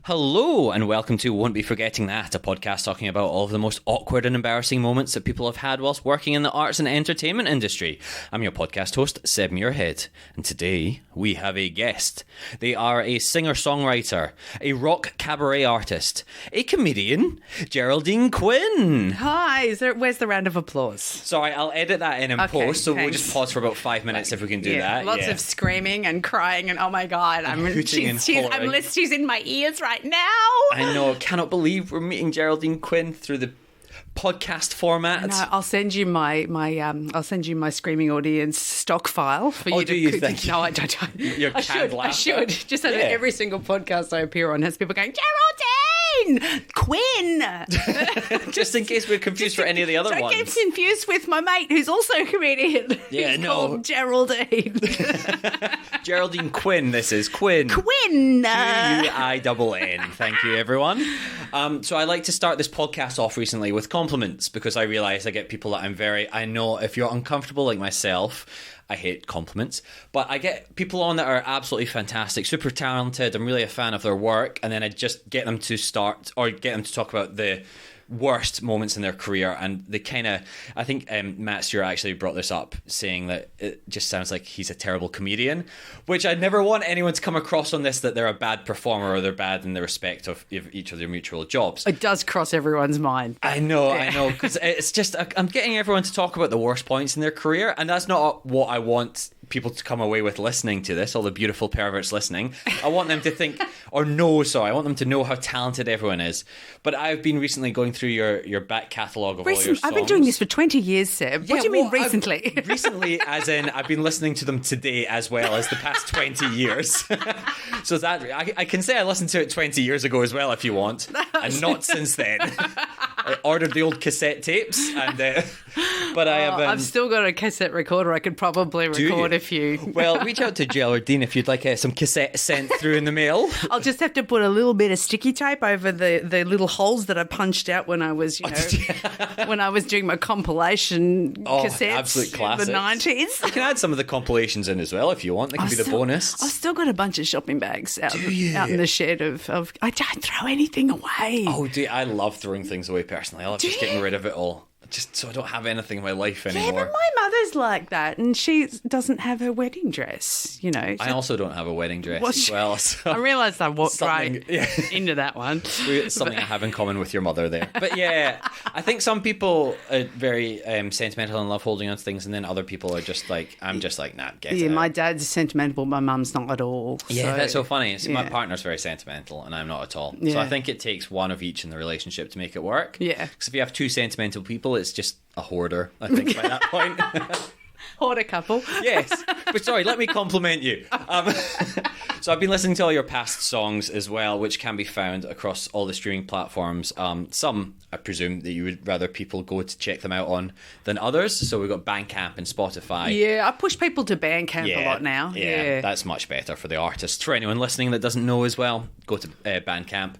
Hello and welcome to Won't Be Forgetting That, a podcast talking about all of the most awkward and embarrassing moments that people have had whilst working in the arts and entertainment industry. I'm your podcast host, Seb Muirhead, and today we have a guest. They are a singer-songwriter, a rock cabaret artist, a comedian, Geraldine Quinn. Hi, where's the round of applause? Sorry, I'll edit that in post, so we'll just pause for about 5 minutes if we can do that. Lots of screaming and crying and oh my God, she's in my ears right now. I know, cannot believe we're meeting Geraldine Quinn through the podcast format. No, I'll send you my screaming audience stock file for you. Oh, do you think? No, I don't. Your canned laughter. I should. Just so that every single podcast I appear on has people going, Geraldine Quinn. Just in case we're confused for any of the other ones. Don't get confused with my mate who's also a comedian. Yeah, He's called Geraldine. Geraldine Quinn, this is Quinn. Quinn. Q-I-N-N. Thank you, everyone. So I like to start this podcast off recently with compliments because I realise I get people that I know if you're uncomfortable like myself, I hate compliments, but I get people on that are absolutely fantastic, super talented. I'm really a fan of their work, and then I just get them to talk about the worst moments in their career, and they kind of, I think Matt Stewart actually brought this up, saying that it just sounds like he's a terrible comedian, which I'd never want anyone to come across on this, that they're a bad performer or they're bad in the respect of each of their mutual jobs. It does cross everyone's mind. I know, because it's just, I'm getting everyone to talk about the worst points in their career, and that's not what I want people to come away with listening to this, all the beautiful perverts listening. I want them to think, I want them to know how talented everyone is. But I've been recently going through your back catalogue of all your songs. I've been doing this for 20 years, Seb. What do you mean recently? Recently, as in I've been listening to them today as well as the past 20 years. So that I can say I listened to it 20 years ago as well if you want, and not since then. I ordered the old cassette tapes, and but I have. I've still got a cassette recorder. I could probably record a few. Well, reach out to Geraldine if you'd like some cassette sent through in the mail. I'll just have to put a little bit of sticky tape over the little holes that I punched out when I was, when I was doing my compilation cassettes absolute classics. in the 90s. You can add some of the compilations in as well if you want. They can be the bonus. I've still got a bunch of shopping bags out in the shed of I don't throw anything away. Oh, I love throwing things away personally. I love just getting rid of it all. Just so I don't have anything in my life anymore. Yeah, but my mother's like that, and she doesn't have her wedding dress, So I also don't have a wedding dress as well. So I realised I walked right into that one. Something I have in common with your mother there. But yeah, I think some people are very sentimental and love holding on to things, and then other people are just like, I'm just like, nah, get it out. My dad's sentimental, my mum's not at all. Yeah, that's so funny. My partner's very sentimental, and I'm not at all. Yeah. So I think it takes one of each in the relationship to make it work. Yeah. Because if you have two sentimental people, it's just a hoarder, I think, by that point. Hoarder couple. Yes. But sorry, let me compliment you. So I've been listening to all your past songs as well, which can be found across all the streaming platforms. Some, I presume, that you would rather people go to check them out on than others. So we've got Bandcamp and Spotify. Yeah, I push people to Bandcamp a lot now. Yeah, that's much better for the artist. For anyone listening that doesn't know as well, go to Bandcamp.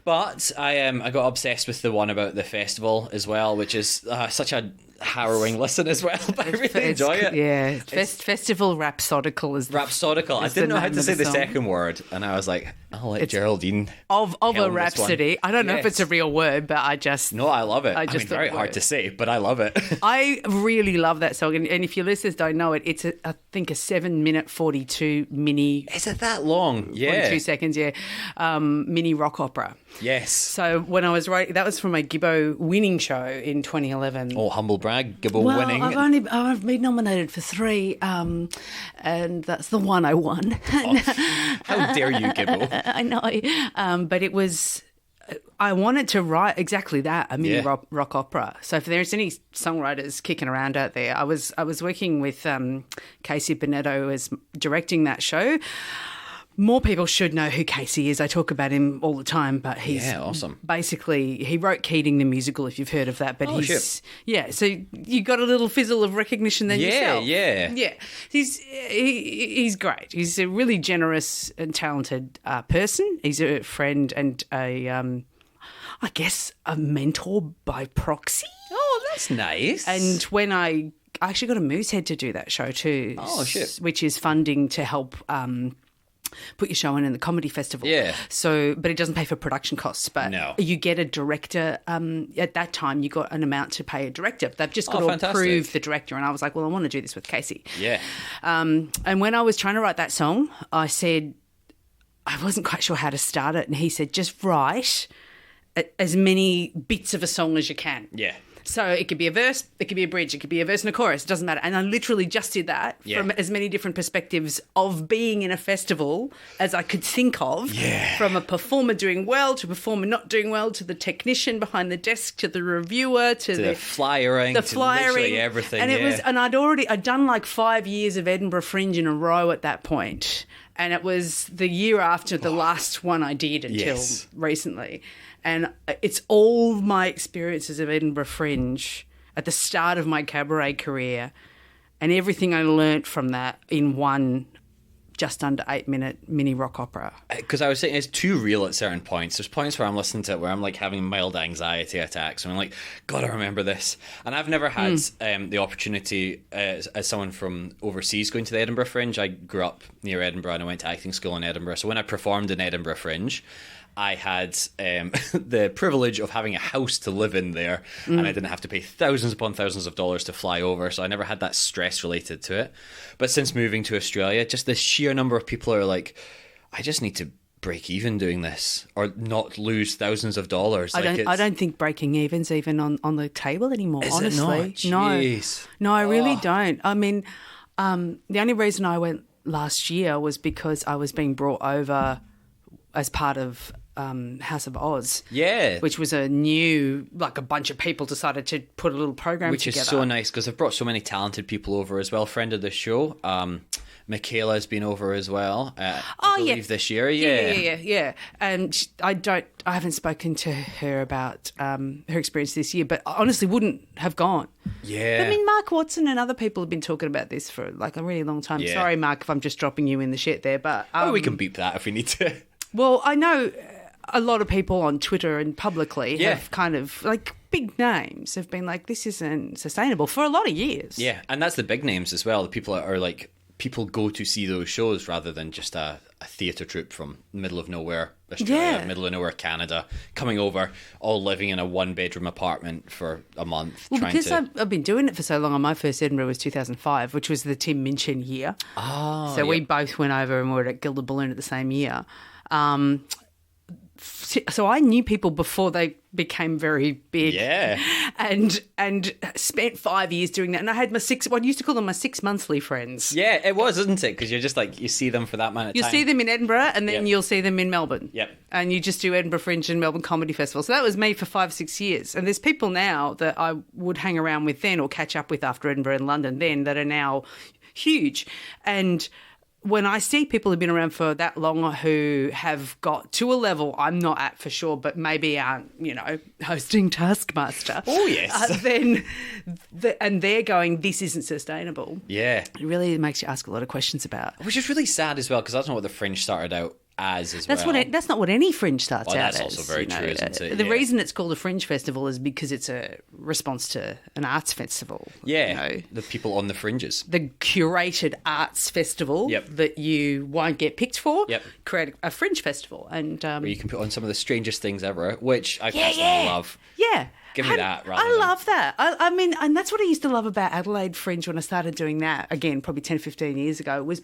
But I got obsessed with the one about the festival as well, which is such a harrowing listen as well, but I really enjoy it. Yeah, Festival Rhapsodical is Rhapsodical. I didn't know how to say the second word, and I was like, I'll let Geraldine of a rhapsody. I don't know if it's a real word, but I just I love it. I mean, very hard to say, but I love it. I really love that song, and if your listeners don't know it, it's I think a 7-minute 42 mini. Is it that long? Yeah, 42 seconds. Yeah, mini rock opera. Yes. So when I was writing, that was from my Gibbo winning show in 2011. Oh, humble brag, Gibbo winning. I've been nominated for 3, and that's the one I won. How dare you, Gibbo? I know, but it was. I wanted to write exactly that, a mini rock opera. So if there's any songwriters kicking around out there, I was working with Casey Bonetto as directing that show. More people should know who Casey is. I talk about him all the time, but he's awesome. Basically, he wrote Keating the musical, if you've heard of that. But so you got a little fizzle of recognition then yourself. Yeah. He's great. He's a really generous and talented person. He's a friend and I guess a mentor by proxy. Oh, that's nice. And when I actually got a Moosehead to do that show too. Oh, shit. Which is funding to help put your show in the comedy festival. Yeah. So, but it doesn't pay for production costs. But you get a director. At that time, you got an amount to pay a director. They've just got to approve the director. And I was like, well, I want to do this with Casey. Yeah. And when I was trying to write that song, I said, I wasn't quite sure how to start it. And he said, just write as many bits of a song as you can. Yeah. So it could be a verse, it could be a bridge, it could be a verse and a chorus. It doesn't matter. And I literally just did that from as many different perspectives of being in a festival as I could think of. Yeah. From a performer doing well to a performer not doing well to the technician behind the desk to the reviewer to the flyering, to literally everything. And it was, and I'd done like 5 years of Edinburgh Fringe in a row at that point. And it was the year after the last one I did until recently. And it's all my experiences of Edinburgh Fringe at the start of my cabaret career and everything I learnt from that in one just under 8-minute mini rock opera. Because I was saying it's too real at certain points. There's points where I'm listening to it where I'm like having mild anxiety attacks and I'm like, gotta remember this. And I've never had the opportunity as someone from overseas going to the Edinburgh Fringe. I grew up near Edinburgh and I went to acting school in Edinburgh. So when I performed in Edinburgh Fringe, I had the privilege of having a house to live in there and I didn't have to pay thousands upon thousands of dollars to fly over, so I never had that stress related to it. But since moving to Australia, just the sheer number of people are like, I just need to break even doing this or not lose thousands of dollars. I don't think breaking even's even on the table anymore, is honestly. It not? Jeez. No, I really don't. I mean, the only reason I went last year was because I was being brought over as part of House of Oz. Yeah. Which was a new, like a bunch of people decided to put a little program together. Which is so nice because they've brought so many talented people over as well. Friend of the show, Michaela's been over as well. I believe this year. Yeah. And I haven't spoken to her about her experience this year, but I honestly wouldn't have gone. Yeah. I mean, Mark Watson and other people have been talking about this for like a really long time. Yeah. Sorry, Mark, if I'm just dropping you in the shit there, but we can beep that if we need to. Well, I know a lot of people on Twitter and publicly have kind of, like, big names have been like, this isn't sustainable for a lot of years. Yeah, and that's the big names as well. The people that are like, people go to see those shows rather than just a theatre troupe from middle of nowhere Australia, middle of nowhere Canada, coming over, all living in a one-bedroom apartment for a month. Well, because I've been doing it for so long, and my first Edinburgh was 2005, which was the Tim Minchin year. Oh, so we both went over and were at Gilded Balloon at the same year. So I knew people before they became very big. Yeah. And spent 5 years doing that. And I had I used to call them my 6 monthly friends. Yeah, it was, isn't it? Because you're just like, you see them for that amount of time. You'll see them in Edinburgh and then you'll see them in Melbourne. Yep. And you just do Edinburgh Fringe and Melbourne Comedy Festival. So that was me for 5-6 years. And there's people now that I would hang around with then or catch up with after Edinburgh and London then that are now huge. And when I see people who've been around for that long who have got to a level I'm not at for sure, but maybe aren't, hosting Taskmaster. Oh, yes. And they're going, this isn't sustainable. Yeah. It really makes you ask a lot of questions about. Which is really sad as well, because that's not what the Fringe started out as well. That's not what any Fringe starts out as. That's also very true, isn't it? The reason it's called a Fringe Festival is because it's a response to an arts festival. Yeah, the people on the fringes. The curated arts festival that you won't get picked for, create a Fringe Festival. And where you can put on some of the strangest things ever, which I personally love. Yeah. Give me that. I love that. I mean, and that's what I used to love about Adelaide Fringe when I started doing that, again, probably 10, 15 years ago, was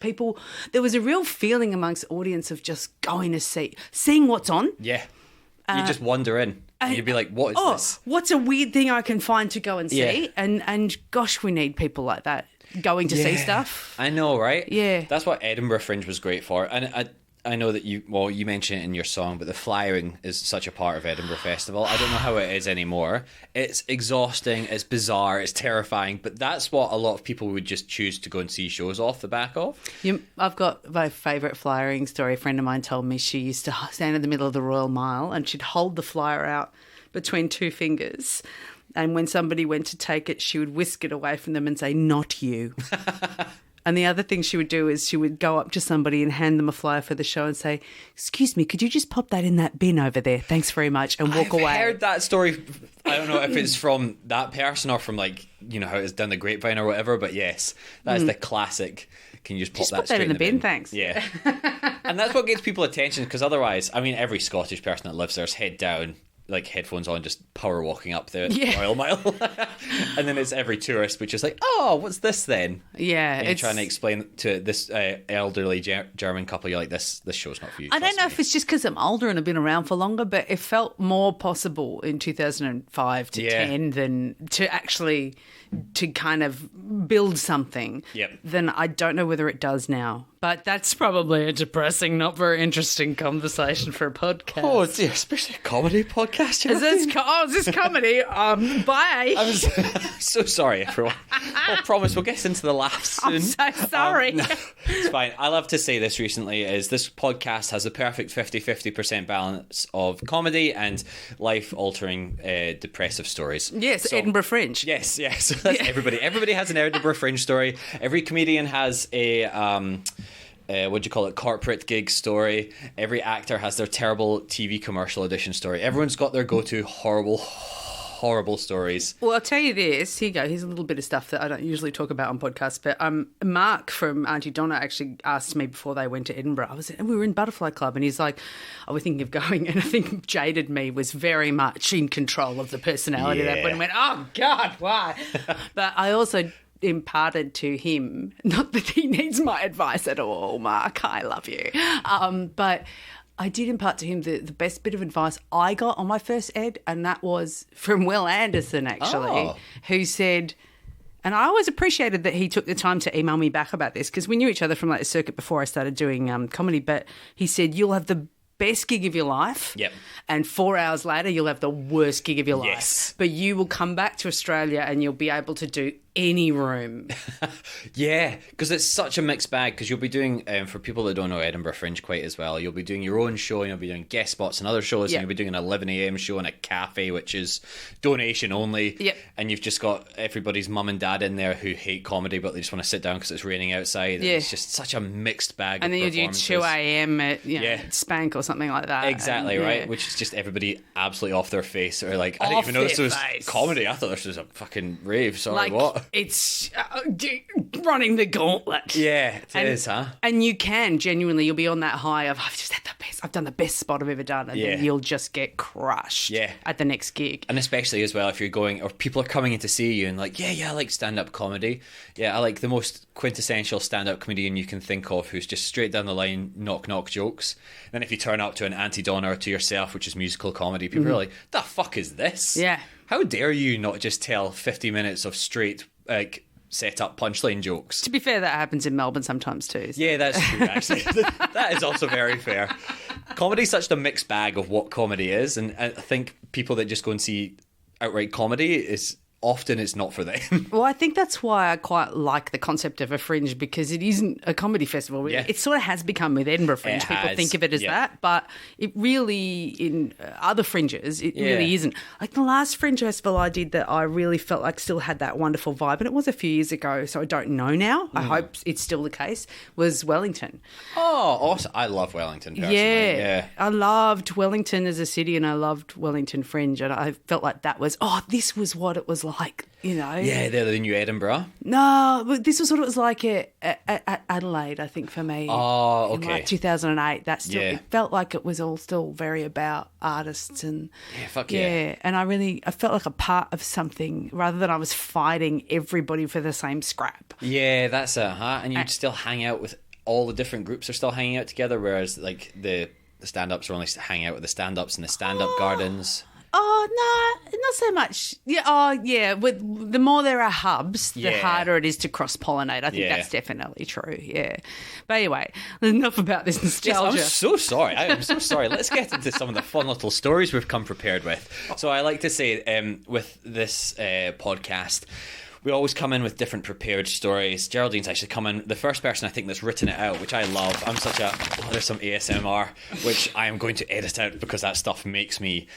there was a real feeling amongst audience of just going to seeing what's on. Yeah. You just wander in and you'd be like, what is this? What's a weird thing I can find to go and see? And gosh, we need people like that going to see stuff. I know, right? Yeah. That's what Edinburgh Fringe was great for. And I know that you mentioned it in your song, but the flyering is such a part of Edinburgh Festival. I don't know how it is anymore. It's exhausting, it's bizarre, it's terrifying, but that's what a lot of people would just choose to go and see shows off the back of. I've got my favourite flyering story. A friend of mine told me she used to stand in the middle of the Royal Mile and she'd hold the flyer out between two fingers. And when somebody went to take it, she would whisk it away from them and say, "Not you." And the other thing she would do is she would go up to somebody and hand them a flyer for the show and say, "Excuse me, could you just pop that in that bin over there? Thanks very much," and walk away. I've heard that story. I don't know if it's from that person or from how it's done the grapevine or whatever, but yes, that is the classic Can you just pop Just that put that straight in the bin, bin? thanks. Yeah. And that's what gets people attention, because otherwise, I mean, every Scottish person that lives there is head down, like headphones on, just power walking up the Royal Mile. And then it's every tourist which is like, oh, what's this then? Yeah. And trying to explain to this elderly German couple, you're like, this show's not for you. I don't know if it's just because I'm older and I've been around for longer, but it felt more possible in 2005 to 10 than to actually to kind of build something. Then I don't know whether it does now. But that's probably a depressing, not very interesting conversation for a podcast. Oh, dear, especially a comedy podcast. Is this comedy? Bye. I'm so sorry, everyone. I promise we'll get into the laughs soon. I'm so sorry. No, it's fine. I love to say this recently is this podcast has the perfect 50% balance of comedy and life-altering depressive stories. Yes, so, Edinburgh Fringe. Yes. That's everybody. Everybody has an Edinburgh Fringe story. Every comedian has a... what do you call it? Corporate gig story. Every actor has their terrible TV commercial audition story. Everyone's got their go-to horrible stories. Well, I'll tell you this. Here you go. Here's a little bit of stuff that I don't usually talk about on podcasts. But Mark from Auntie Donna actually asked me before they went to Edinburgh. We were in Butterfly Club, and he's like, "I was thinking of going." And I think Jaded me was very much in control of the personality of that point and went, "Oh God, why?" But I also imparted to him, not that he needs my advice at all, Mark, I love you, but I did impart to him the best bit of advice I got on my first Ed, and that was from Will Anderson, actually, who said, and I always appreciated that he took the time to email me back about this, because we knew each other from like the circuit before I started doing comedy, but he said, you'll have the best gig of your life, and 4 hours later you'll have the worst gig of your life, but you will come back to Australia and you'll be able to do any room. Yeah, because it's such a mixed bag, because you'll be doing, for people that don't know Edinburgh Fringe quite as well, you'll be doing your own show and you'll be doing guest spots and other shows, and you'll be doing an 11 a.m. show in a cafe which is donation only, and you've just got everybody's mum and dad in there who hate comedy but they just want to sit down because it's raining outside. It's just such a mixed bag and of then you do 2 a.m. at Spank or something like that. Exactly, right, which is just everybody absolutely off their face, or like, I didn't even know this was comedy, I thought this was a fucking rave. Sorry, like, what? It's running the gauntlet. Yeah, it is, huh? And you can genuinely, you'll be on that high of, I've just had the best, I've done the best spot I've ever done, and then you'll just get crushed at the next gig. And especially as well if you're going, or people are coming in to see you and like, I like stand-up comedy. I like the most quintessential stand-up comedian you can think of, who's just straight down the line knock jokes. Then if you turn up to an Auntie Donna or to yourself, which is musical comedy, people are like, the fuck is this? How dare you not just tell 50 minutes of straight like set up punchline jokes? To be fair, that happens in Melbourne sometimes too. So. Yeah, that's true, actually. That is also very fair. Comedy's such a mixed bag of what comedy is, and I think people that just go and see outright comedy is often it's not for them. Well, I think that's why I quite like the concept of a Fringe, because it isn't a comedy festival. It sort of has become with Edinburgh Fringe. People think of it as that, but it really, in other Fringes, it really isn't. Like the last Fringe festival I did that I really felt like still had that wonderful vibe, and it was a few years ago, so I don't know now. I hope it's still the case, was Wellington. Oh, awesome. I love Wellington personally. Yeah. I loved Wellington as a city, and I loved Wellington Fringe, and I felt like that was, this was what it was like, you know. Yeah, they're the new Edinburgh. No, but this was what it was like at Adelaide, I think, for me. Oh, okay. In like 2008. That still, it felt like it was all still very about artists and... Yeah, fuck yeah. And I felt like a part of something rather than I was fighting everybody for the same scrap. Yeah, that's it, huh? And you'd still hang out with all the different groups are still hanging out together, whereas like the stand-ups are only hanging out with the stand-ups in the stand-up gardens. Oh, no, not so much. Yeah, with the more there are hubs, the harder it is to cross-pollinate. I think that's definitely true, But anyway, enough about this nostalgia. Yes, I'm so sorry. Let's get into some of the fun little stories we've come prepared with. So I like to say with this podcast, we always come in with different prepared stories. Geraldine's actually come in, the first person I think that's written it out, which I love. I'm such a... there's some ASMR, which I am going to edit out because that stuff makes me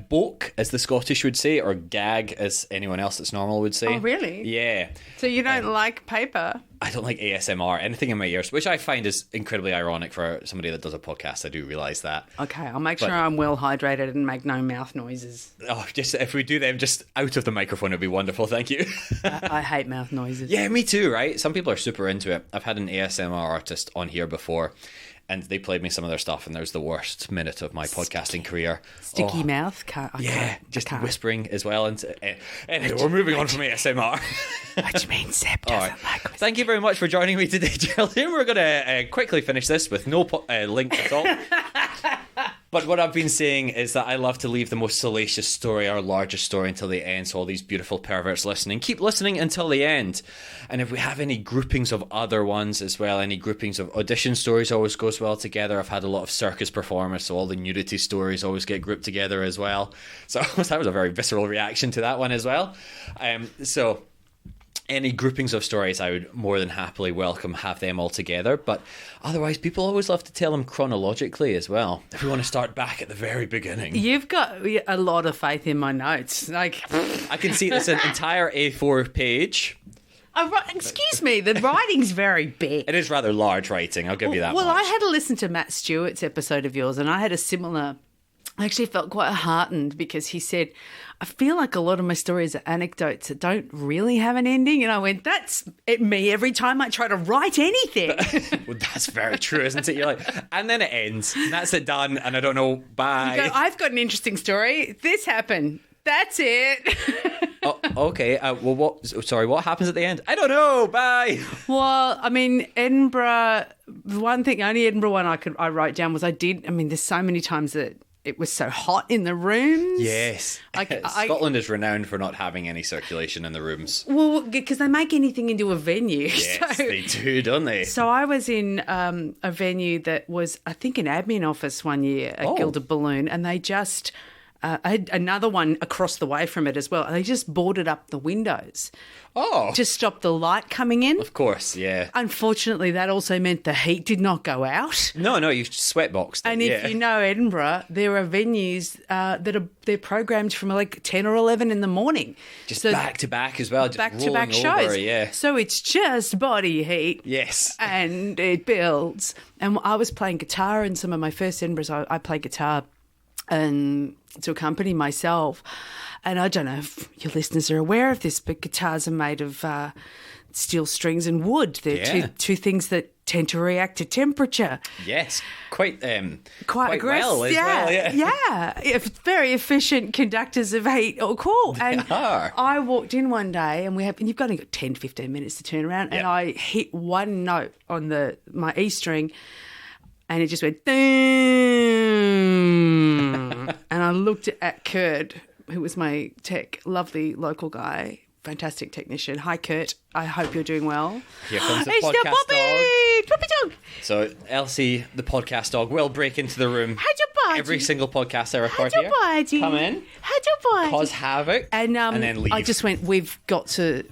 boke, as the Scottish would say, or gag, as anyone else that's normal would say. Oh, really? Yeah. So you don't like paper? I don't like ASMR, anything in my ears, which I find is incredibly ironic for somebody that does a podcast. I do realise that. Okay, I'll make sure I'm well hydrated and make no mouth noises. Oh, just if we do them just out of the microphone, it'd be wonderful. Thank you. I hate mouth noises. Yeah, me too, right? Some people are super into it. I've had an ASMR artist on here before, and they played me some of their stuff, and there's the worst minute of my podcasting career. Sticky mouth? Just whispering as well. And anyway, we're moving on from ASMR. What do you mean, Seb doesn't like whispering? Thank you very much for joining me today, Geraldine. We're going to quickly finish this with no link at all. But what I've been saying is that I love to leave the most salacious story, our largest story, until the end. So all these beautiful perverts listening, keep listening until the end. And if we have any groupings of other ones as well, any groupings of audition stories always goes well together. I've had a lot of circus performers, so all the nudity stories always get grouped together as well. So that was a very visceral reaction to that one as well. So any groupings of stories, I would more than happily welcome, have them all together. But otherwise, people always love to tell them chronologically as well. If we want to start back at the very beginning. You've got a lot of faith in my notes. Like, I can see this an entire A4 page. Excuse me, the writing's very big. It is rather large writing, I'll give you that much. Well, I had to listen to Matt Stewart's episode of yours, and I had a similar... I actually felt quite heartened because he said, I feel like a lot of my stories are anecdotes that don't really have an ending. And I went, that's me every time I try to write anything. Well, that's very true, isn't it? You're like, and then it ends. And that's it done. And I don't know, bye. You go, I've got an interesting story. This happened. That's it. Oh, okay. Well, what happens at the end? I don't know. Bye. Well, I mean, Edinburgh, the only Edinburgh one I wrote down was there's so many times that it was so hot in the rooms. Yes. Scotland is renowned for not having any circulation in the rooms. Well, because they make anything into a venue. Yes, they do, don't they? So I was in a venue that was, I think, an admin office one year at Gilded Balloon, and they just... I had another one across the way from it as well. They just boarded up the windows. Oh. To stop the light coming in. Of course, yeah. Unfortunately, that also meant the heat did not go out. No, you sweatboxed it. And if you know Edinburgh, there are venues they're programmed from like 10 or 11 in the morning. Just back to back as well. Just back to back shows. Yeah. So it's just body heat. Yes. And it builds. And I was playing guitar in some of my first Edinburghs. I played guitar and to accompany myself. And I don't know if your listeners are aware of this, but guitars are made of steel strings and wood. They're two things that tend to react to temperature. Yes, quite aggressive. well as well. Yeah. Very efficient conductors of heat or cool. And I walked in one day, and you've only got 10, 15 minutes to turn around, and I hit one note on my E string, and it just went, and I looked at Kurt, who was my tech, lovely local guy, fantastic technician. Hi, Kurt. I hope you're doing well. Here comes the podcast dog. So Elsie, the podcast dog, will break into the room. Every single podcast I record here. Come in. Cause havoc. And then leave. I just went, we've got to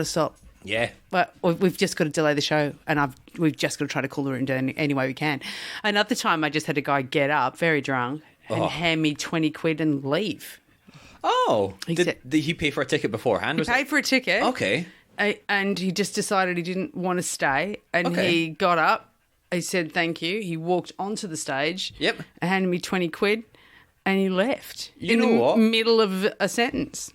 stop. Yeah. But we've just got to delay the show, and we've just got to try to cool the room down any way we can. Another time I just had a guy get up, very drunk, and hand me 20 quid and leave. Oh. Did he pay for a ticket beforehand? He paid for a ticket. Okay. And he just decided he didn't want to stay, and he got up, he said thank you, he walked onto the stage, and handed me 20 quid, and he left. In the middle of a sentence.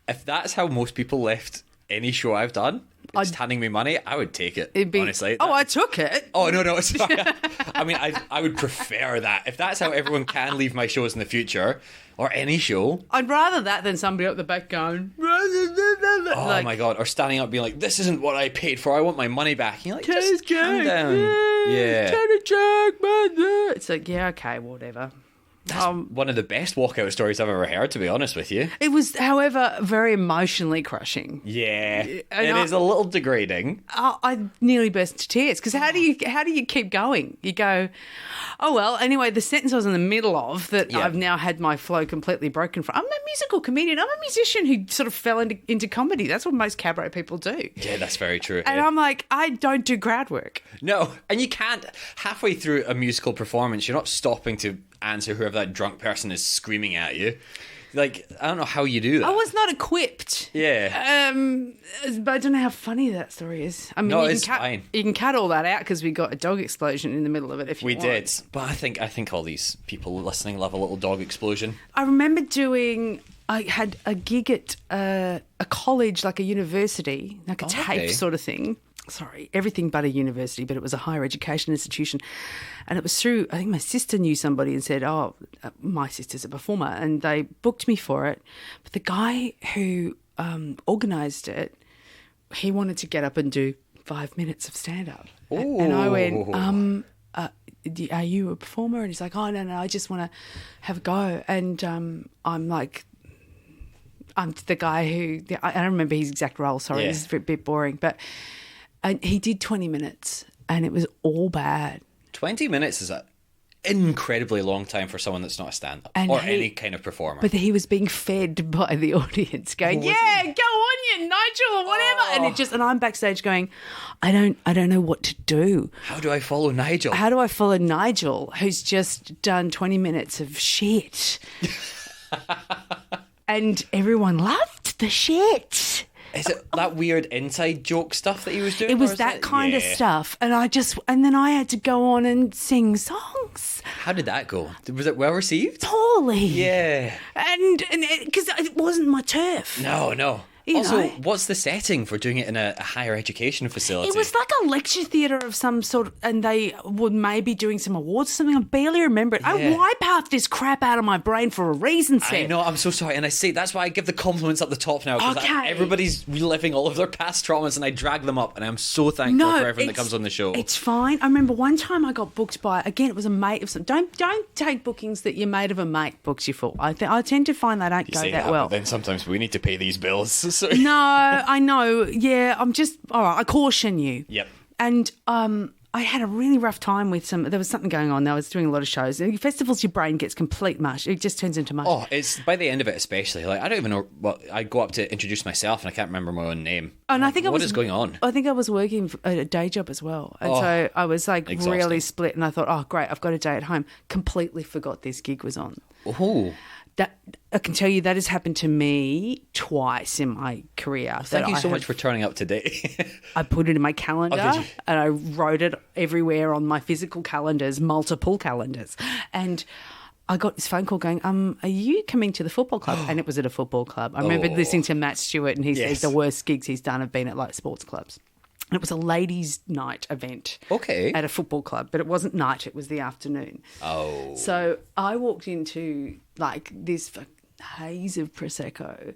If that's how most people left any show I've done, just handing me money, I would take it, honestly. I took it. Oh, no, sorry. I mean, I would prefer that. If that's how everyone can leave my shows in the future, or any show. I'd rather that than somebody up the back going... Oh, my God. Or standing up being like, this isn't what I paid for. I want my money back. And you're like, just calm down. Yeah. It's like, yeah, okay, whatever. That's one of the best walkout stories I've ever heard, to be honest with you. It was, however, very emotionally crushing. Yeah, it is a little degrading. I nearly burst into tears because how do you keep going? You go, oh well. Anyway, the sentence I was in the middle of that I've now had my flow completely broken from. I'm a musical comedian. I'm a musician who sort of fell into comedy. That's what most cabaret people do. Yeah, that's very true. And I'm like, I don't do crowd work. No, and you can't halfway through a musical performance. You're not stopping to answer whoever that drunk person is screaming at you. Like, I don't know how you do that. I was not equipped. Yeah. But I don't know how funny that story is. I mean, no, it's fine. You can cut all that out because we got a dog explosion in the middle of it if you want. We did. But I think all these people listening love a little dog explosion. I remember I had a gig at a college, like a university, like a TAFE sort of thing. Sorry, everything but a university, but it was a higher education institution. And it was through, I think my sister knew somebody and said, my sister's a performer, and they booked me for it. But the guy who organised it, he wanted to get up and do 5 minutes of stand-up. And I went, are you a performer? And he's like, oh, no, I just want to have a go. And I'm like, I'm the guy who, I don't remember his exact role, sorry, this is a bit boring, but he did 20 minutes and it was all bad. 20 minutes is an incredibly long time for someone that's not a stand-up or any kind of performer. But he was being fed by the audience going, go on you, Nigel, or whatever. And I'm backstage going, I don't know what to do. How do I follow Nigel? How do I follow Nigel, who's just done 20 minutes of shit? And everyone loved the shit. Is it that weird inside joke stuff that he was doing? It was that kind of stuff. And then I had to go on and sing songs. How did that go? Was it well received? Poorly. Yeah. And because it wasn't my turf. No. Also, what's the setting for doing it in a higher education facility? It was like a lecture theatre of some sort, and they were maybe doing some awards or something. I barely remember it. Yeah. I wipe out this crap out of my brain for a reason, Seth. I know, I'm so sorry. And I say that's why I give the compliments at the top now, because everybody's reliving all of their past traumas, and I drag them up, and I'm so thankful for everyone that comes on the show. It's fine. I remember one time I got booked by, again, it was a mate of some. Don't take bookings that your mate of a mate books you for. I tend to find they don't go that well. But then sometimes we need to pay these bills. So. No, I know. Yeah, I'm just, all right, I caution you. Yep. And I had a really rough time with there was something going on. I was doing a lot of shows. And festivals, your brain gets complete mush. It just turns into mush. Oh, it's by the end of it especially. Like, I don't even know, I go up to introduce myself and I can't remember my own name. And I think what is going on? I think I was working at a day job as well. And so I was like really split, and I thought, oh, great, I've got a day at home. Completely forgot this gig was on. Oh. That I can tell you that has happened to me twice in my career. Well, thank you so much for turning up today. I put it in my calendar and I wrote it everywhere on my physical calendars, multiple calendars. And I got this phone call going, are you coming to the football club? And it was at a football club. I remember listening to Matt Stewart, and he says the worst gigs he's done have been at like sports clubs. And it was a ladies' night event at a football club, but it wasn't night, it was the afternoon. Oh. So I walked into like this haze of Prosecco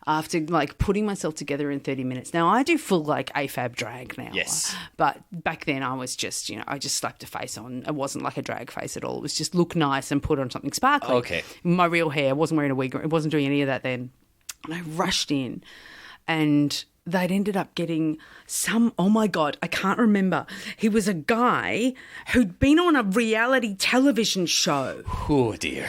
after like putting myself together in 30 minutes. Now I do full like AFAB drag now. Yes. But back then I was just, I just slapped a face on. It wasn't like a drag face at all. It was just look nice and put on something sparkly. Okay. My real hair, wasn't wearing a wig, it wasn't doing any of that then. And I rushed in, and they'd ended up getting oh my God, I can't remember. He was a guy who'd been on a reality television show. Oh, dear.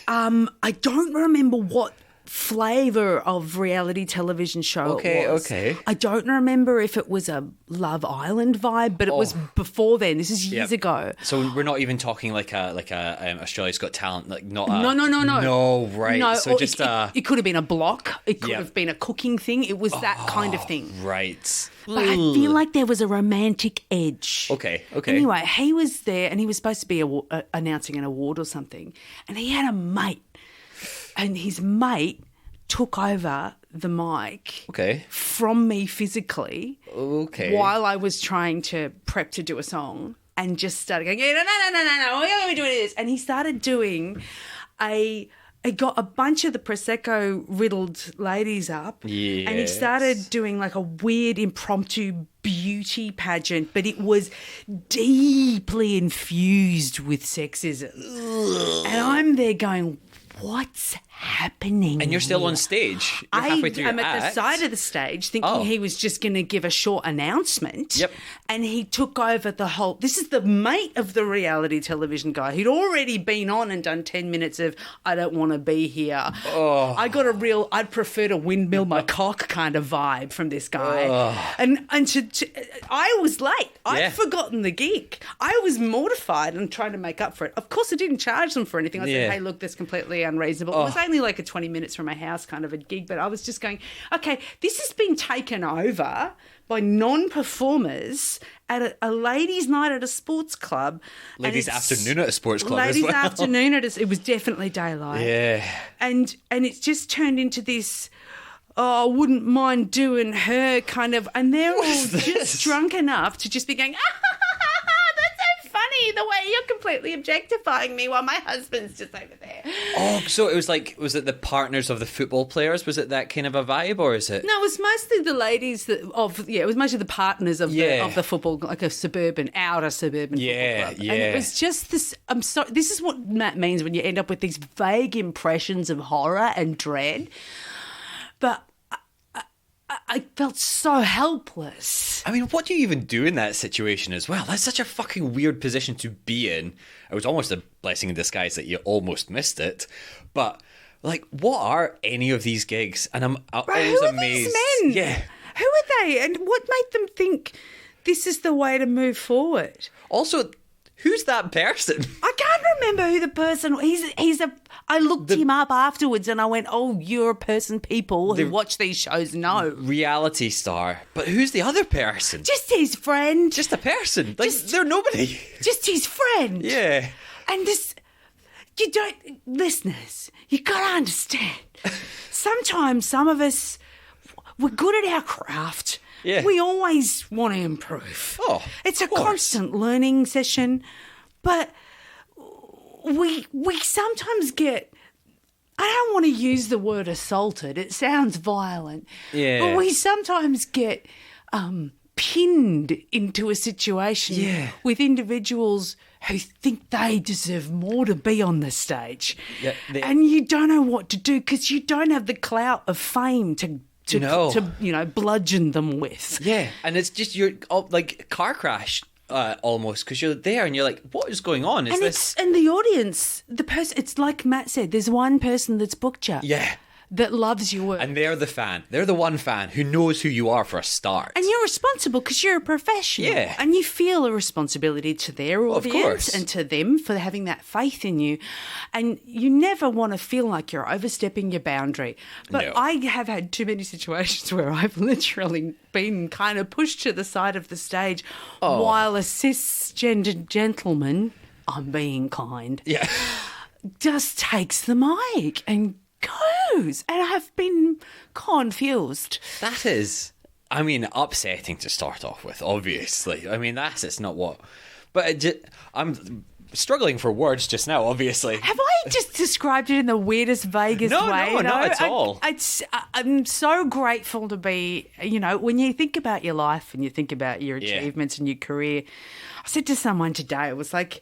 I don't remember what flavour of reality television show it was. Okay. I don't remember if it was a Love Island vibe, but it was before then. This is years ago. So we're not even talking like a Australia's Got Talent, like not a... No. No, right. No, so just it could have been a block. It could have been a cooking thing. It was that kind of thing. Right. But I feel like there was a romantic edge. Okay. Anyway, he was there, and he was supposed to be announcing an award or something, and he had a mate. And his mate took over the mic from me physically while I was trying to prep to do a song, and just started going, no, we're going to be doing this. And he started doing it got a bunch of the Prosecco-riddled ladies up, and he started doing like a weird impromptu beauty pageant, but it was deeply infused with sexism. And I'm there going, what's happening? And you're still on stage. You're halfway through your act. I'm at the side of the stage thinking he was just going to give a short announcement. Yep. And he took over the whole... This is the mate of the reality television guy who'd already been on and done 10 minutes of, I don't want to be here. Oh. I got a real, I'd prefer to windmill my cock kind of vibe from this guy. Oh. And I was late. I'd forgotten the gig. I was mortified and trying to make up for it. Of course, I didn't charge them for anything. I said, hey, look, that's completely unreasonable. It was only like a 20 minutes from my house kind of a gig, but I was just going, okay, this has been taken over by non-performers at a ladies' night at a sports club. Ladies' afternoon at a sports club ladies' as well. Afternoon at it was definitely daylight. Yeah. And it's just turned into this, I wouldn't mind doing her kind of, and they're all just drunk enough to just be going, that's so funny, the way you're completely objectifying me while my husband's just over there. Oh, so it was like, was it the partners of the football players? Was it that kind of a vibe, or is it? No, it was mostly the ladies it was mostly the partners of the football, like a outer suburban football club. Yeah. And it was just this, this is what Matt means when you end up with these vague impressions of horror and dread. But I felt so helpless. I mean, what do you even do in that situation as well? That's such a fucking weird position to be in. It was almost a blessing in disguise that you almost missed it. But, like, what are any of these gigs? And I'm always amazed. These men? Yeah. Who are they? And what made them think this is the way to move forward? Also, who's that person? I can't remember who the person. I looked him up afterwards, and I went, "Oh, you're a person people who watch these shows know." Reality star, but who's the other person? Just his friend. Just a person. Like they're nobody. Just his friend. Yeah. And listeners, you gotta understand. Sometimes some of us, we're good at our craft. Yeah. We always want to improve. Oh, it's a constant learning session, but we sometimes get, I don't want to use the word assaulted. It sounds violent. Yeah. But we sometimes get pinned into a situation with individuals who think they deserve more to be on the stage. Yeah, and you don't know what to do because you don't have the clout of fame to bludgeon them with. Yeah, and it's just like car crash almost, because you're there and you're like, what is going on? And the audience, the person, it's like Matt said, there's one person that's booked you. Yeah. That loves your work. And they're the fan. They're the one fan who knows who you are for a start. And you're responsible because you're a professional. Yeah. And you feel a responsibility to their audience and to them for having that faith in you. And you never want to feel like you're overstepping your boundary. But No. I have had too many situations where I've literally been kind of pushed to the side of the stage while a cisgendered gentleman, I'm being kind, just takes the mic and goes, and I've been confused. That is, I mean, upsetting to start off with, obviously. I mean, it's not what... But I'm struggling for words just now, obviously. Have I just described it in the weirdest, vaguest way? No, not at all. I'm so grateful to be, when you think about your life and you think about your achievements and your career, I said to someone today, it was like,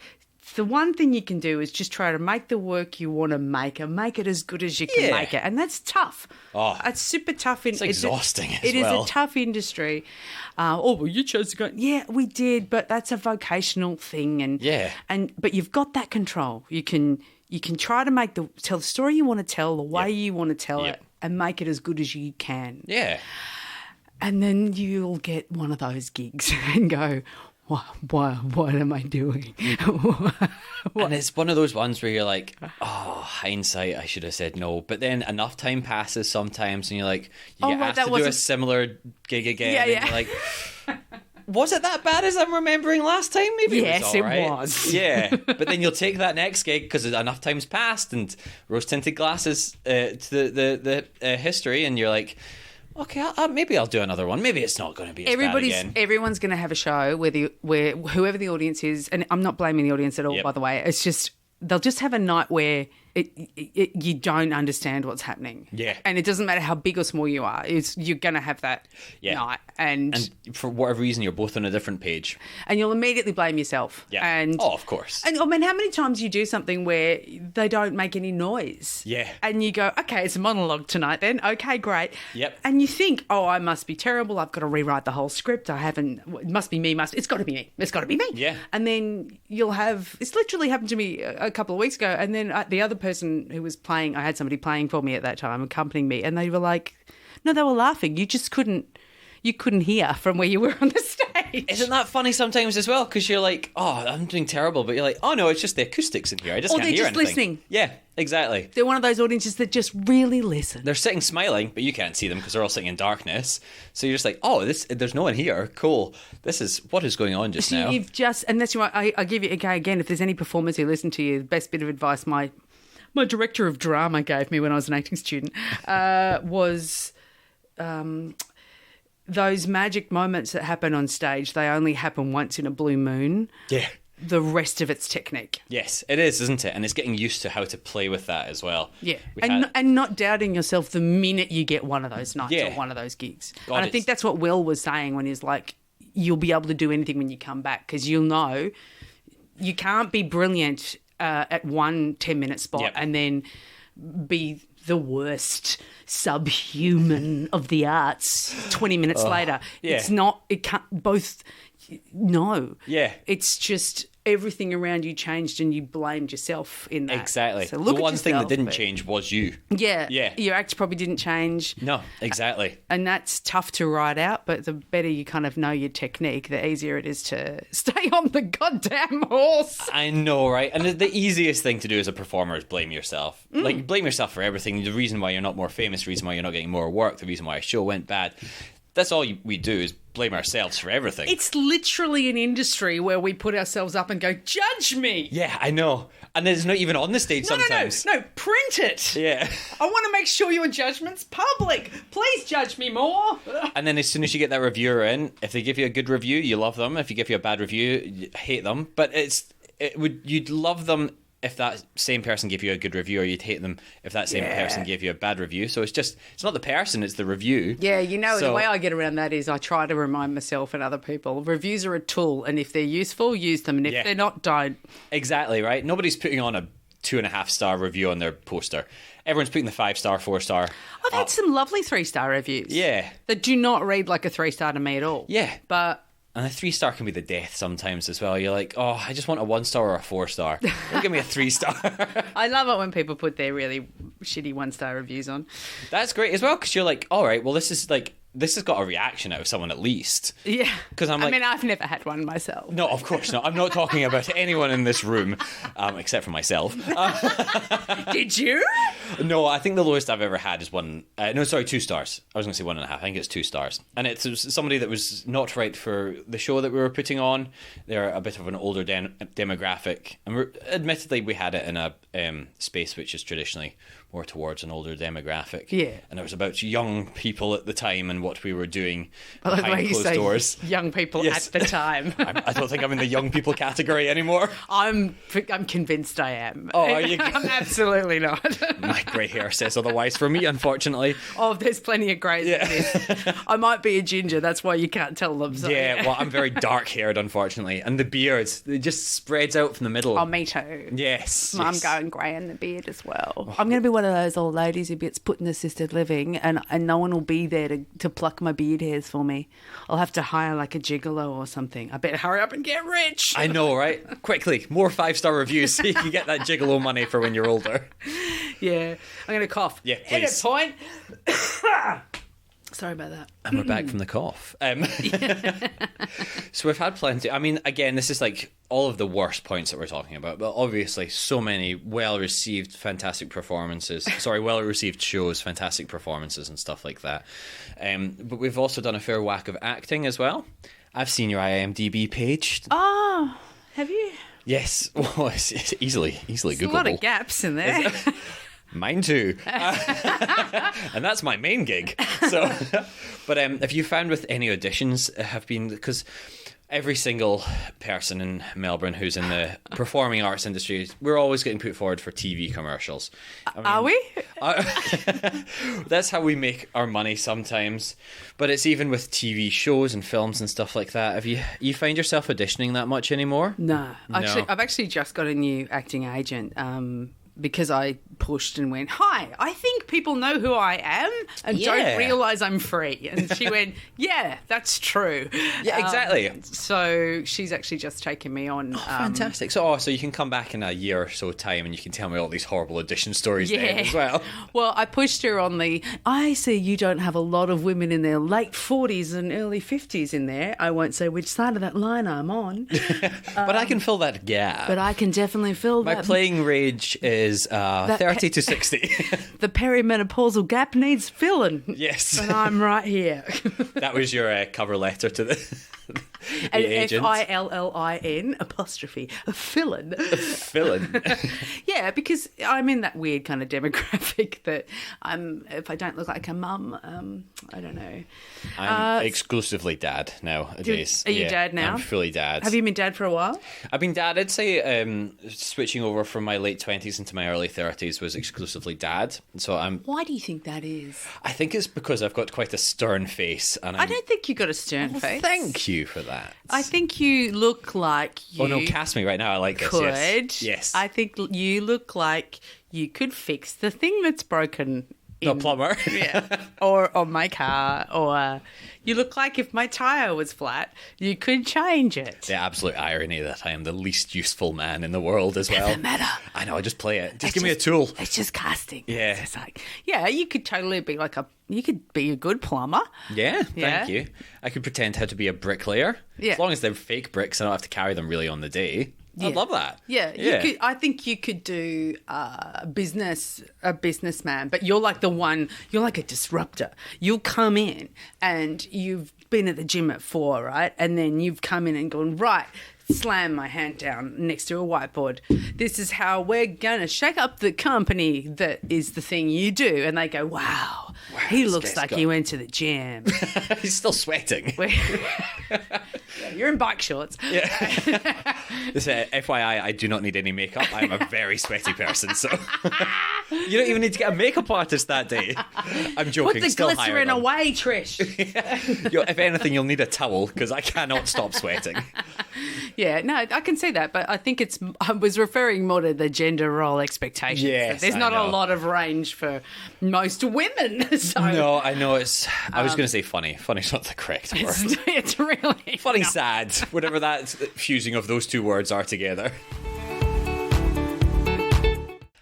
the one thing you can do is just try to make the work you want to make and make it as good as you can make it. And that's tough. Oh, it's super tough. It's exhausting as well. It is a tough industry. Well, you chose to go. Yeah, we did, but that's a vocational thing. But you've got that control. You can try to tell the story you want to tell, the way you want to tell it, and make it as good as you can. Yeah. And then you'll get one of those gigs and go, what am I doing? And it's one of those ones where you're like, hindsight, I should have said no. But then enough time passes sometimes and you're like, you get asked to do a similar gig again. And you're like, was it that bad as I'm remembering last time? Maybe it was all right. It was. Yeah. But then you'll take that next gig because enough time's passed and rose-tinted glasses to the history, and you're like, okay, maybe I'll do another one. Maybe it's not going to be as bad again. Everyone's going to have a show where whoever the audience is, and I'm not blaming the audience at all, by the way. It's just they'll just have a night where you don't understand what's happening. Yeah. And it doesn't matter how big or small you are. You're going to have that night. And for whatever reason, you're both on a different page. And you'll immediately blame yourself. Yeah. Of course. And I mean, how many times you do something where they don't make any noise? Yeah. And you go, okay, it's a monologue tonight then. Okay, great. Yep. And you think, I must be terrible. I've got to rewrite the whole script. It must be me. It's got to be me. It's got to be me. Yeah. And then it's literally happened to me a couple of weeks ago. And then the other person who was playing, I had somebody playing for me at that time, accompanying me. And they were like, no, they were laughing. You just couldn't hear from where you were on the stage. stage. Isn't that funny sometimes as well? Because you're like, oh, I'm doing terrible. But you're like, oh, no, it's just the acoustics in here. I just can't hear anything. Or they're just listening. Yeah, exactly. They're one of those audiences that just really listen. They're sitting smiling, but you can't see them because they're all sitting in darkness. So you're just like, oh, there's no one here. Cool. What is going on just now? And that's why I give you again, if there's any performers who listen to you, the best bit of advice my director of drama gave me when I was an acting student was those magic moments that happen on stage, they only happen once in a blue moon. Yeah. The rest of it's technique. Yes, it is, isn't it? And it's getting used to how to play with that as well. Yeah, and not doubting yourself the minute you get one of those nights or one of those gigs. God, and I think that's what Will was saying when he's like, you'll be able to do anything when you come back because you'll know you can't be brilliant at one 10-minute spot and then be the worst subhuman of the arts 20 minutes later. Yeah. It's not, it can't both, no. Yeah. It's just everything around you changed and you blamed yourself in that. Exactly. So the one thing that didn't change was you. Yeah. Yeah. Your act probably didn't change. No, exactly. And that's tough to write out, but the better you kind of know your technique, the easier it is to stay on the goddamn horse. I know, right? And the easiest thing to do as a performer is blame yourself. Like, blame yourself for everything. The reason why you're not more famous, the reason why you're not getting more work, the reason why a show went bad. That's all we do is blame ourselves for everything. It's literally an industry where we put ourselves up and go, judge me. Yeah, I know. And it's not even on the stage sometimes. No, print it. Yeah. I want to make sure your judgment's public. Please judge me more. And then as soon as you get that reviewer in, if they give you a good review, you love them. If you give you a bad review, you hate them. But you'd love them if that same person gave you a good review, or you'd hate them if that same person gave you a bad review. So it's not the person, it's the review. Yeah, the way I get around that is I try to remind myself and other people, reviews are a tool, and if they're useful, use them, and if they're not, don't. Exactly, right? Nobody's putting on a 2.5-star review on their poster. Everyone's putting the 5-star, 4-star. I've had some lovely 3-star reviews. Yeah. That do not read like a 3-star to me at all. Yeah. But... And a 3-star can be the death sometimes as well. You're like, oh, I just want a 1-star or a 4-star. Don't give me a 3-star. I love it when people put their really shitty 1-star reviews on. That's great as well, because you're like, all right, well, this has got a reaction out of someone at least. Yeah. Because I mean, I've never had one myself. No, of course not. I'm not talking about anyone in this room, except for myself. Did you? No, I think the lowest I've ever had is 2 stars. I was going to say 1.5. I think it's 2 stars. And it was somebody that was not right for the show that we were putting on. They're a bit of an older demographic. And admittedly, we had it in a space which is traditionally more towards an older demographic. Yeah. And it was about young people at the time and what we were doing behind closed doors. Young people at the time. I don't think I'm in the young people category anymore. I'm convinced I am. Oh, are you? I'm absolutely not. My grey hair says otherwise for me, unfortunately. Oh, there's plenty of greys in this. I might be a ginger, that's why you can't tell them. So. Yeah, well, I'm very dark-haired, unfortunately. And the beards, it just spreads out from the middle. Oh, me too. Yes. I'm going grey in the beard as well. Oh. I'm going to be one of those old ladies who gets put in assisted living and no one will be there to pluck my beard hairs for me. I'll have to hire like a gigolo or something. I better hurry up and get rich. I know, right? Quickly, more 5-star reviews so you can get that gigolo money for when you're older. Yeah. I'm going to cough. Yeah, please. Edit point. Sorry about that. And we're back from the cough. So we've had plenty. I mean, again, this is like all of the worst points that we're talking about, but obviously so many well-received, fantastic performances. Well-received shows, fantastic performances and stuff like that. But we've also done a fair whack of acting as well. I've seen your IMDb page. Oh, have you? Yes. Well, it's easily Googleable. A lot of gaps in there. Mine too. And that's my main gig. So, but have you found with any auditions have been, because every single person in Melbourne who's in the performing arts industry, we're always getting put forward for TV commercials. Are we? That's how we make our money sometimes. But it's even with TV shows and films and stuff like that. Have you find yourself auditioning that much anymore? No. I've actually just got a new acting agent. because I pushed and went, "Hi, I think people know who I am and don't realise I'm free." And she went, "Yeah, that's true." Yeah, exactly. So she's actually just taken me on. Fantastic. So you can come back in a year or so time and you can tell me all these horrible audition stories then as well. Well, I pushed her on I see you don't have a lot of women in their late 40s and early 50s in there. I won't say which side of that line I'm on. But I can fill that gap. But I can definitely fill that. My playing range is 30 to 60. The perimenopausal gap needs filling. Yes. And I'm right here. That was your cover letter to the and agent. FILLIN apostrophe filling. Filling. Yeah, because I'm in that weird kind of demographic that if I don't look like a mum, I don't know. I'm exclusively dad nowadays. Are you dad now? I'm fully dad. Have you been dad for a while? I've been dad. I'd say switching over from my late 20s into my early 30s was exclusively dad. So Why do you think that is? I think it's because I've got quite a stern face, and I don't think you got a stern face. Thank you for that. I think you look like you. Oh no, cast me right now. I like this. Could. Yes. I think you look like you could fix the thing that's broken. A plumber. Yeah. Or on my car. Or you look like if my tyre was flat, you could change it. The absolute irony that I am the least useful man in the world as well. Doesn't matter. I know, I just play it. Just give me a tool. It's just casting. Yeah. It's just you could totally be you could be a good plumber. Yeah, thank you. I could pretend how to be a bricklayer. Yeah. As long as they're fake bricks, I don't have to carry them really on the day. I'd love that. Yeah, I think you could do a businessman, but you're like you're like a disruptor. You'll come in and you've been at the gym at 4, right? And then you've come in and gone, right, slam my hand down next to a whiteboard. This is how we're going to shake up the company that is the thing you do. And they go, wow he looks like he went to the gym. He's still sweating. Yeah, you're in bike shorts. Yeah. FYI, I do not need any makeup. I'm a very sweaty person, so you don't even need to get a makeup artist that day. I'm joking. Put the glycerin away, Trish. Yeah. If anything, you'll need a towel because I cannot stop sweating. Yeah, no, I can see that, but I think I was referring more to the gender role expectations. Yes, there's not a lot of range for most women. So. No, I know I was going to say funny. Funny's not the correct word. It's really funny, sad, whatever that fusing of those two words are together.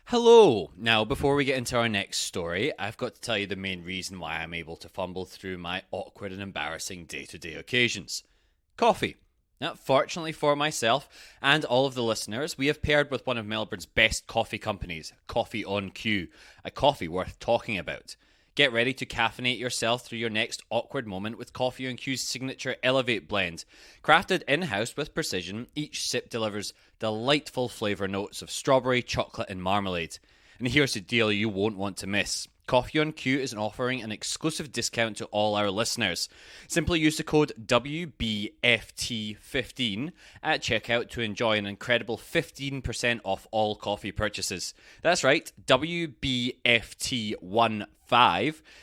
Hello. Now, before we get into our next story, I've got to tell you the main reason why I'm able to fumble through my awkward and embarrassing day-to-day occasions. Coffee. Now, fortunately for myself and all of the listeners, we have paired with one of Melbourne's best coffee companies, Coffee on Q, a coffee worth talking about. Get ready to caffeinate yourself through your next awkward moment with Coffee on Q's signature Elevate blend. Crafted in-house with precision, each sip delivers delightful flavour notes of strawberry, chocolate and marmalade. And here's the deal you won't want to miss. Coffee on Q is offering an exclusive discount to all our listeners. Simply use the code WBFT15 at checkout to enjoy an incredible 15% off all coffee purchases. That's right, WBFT15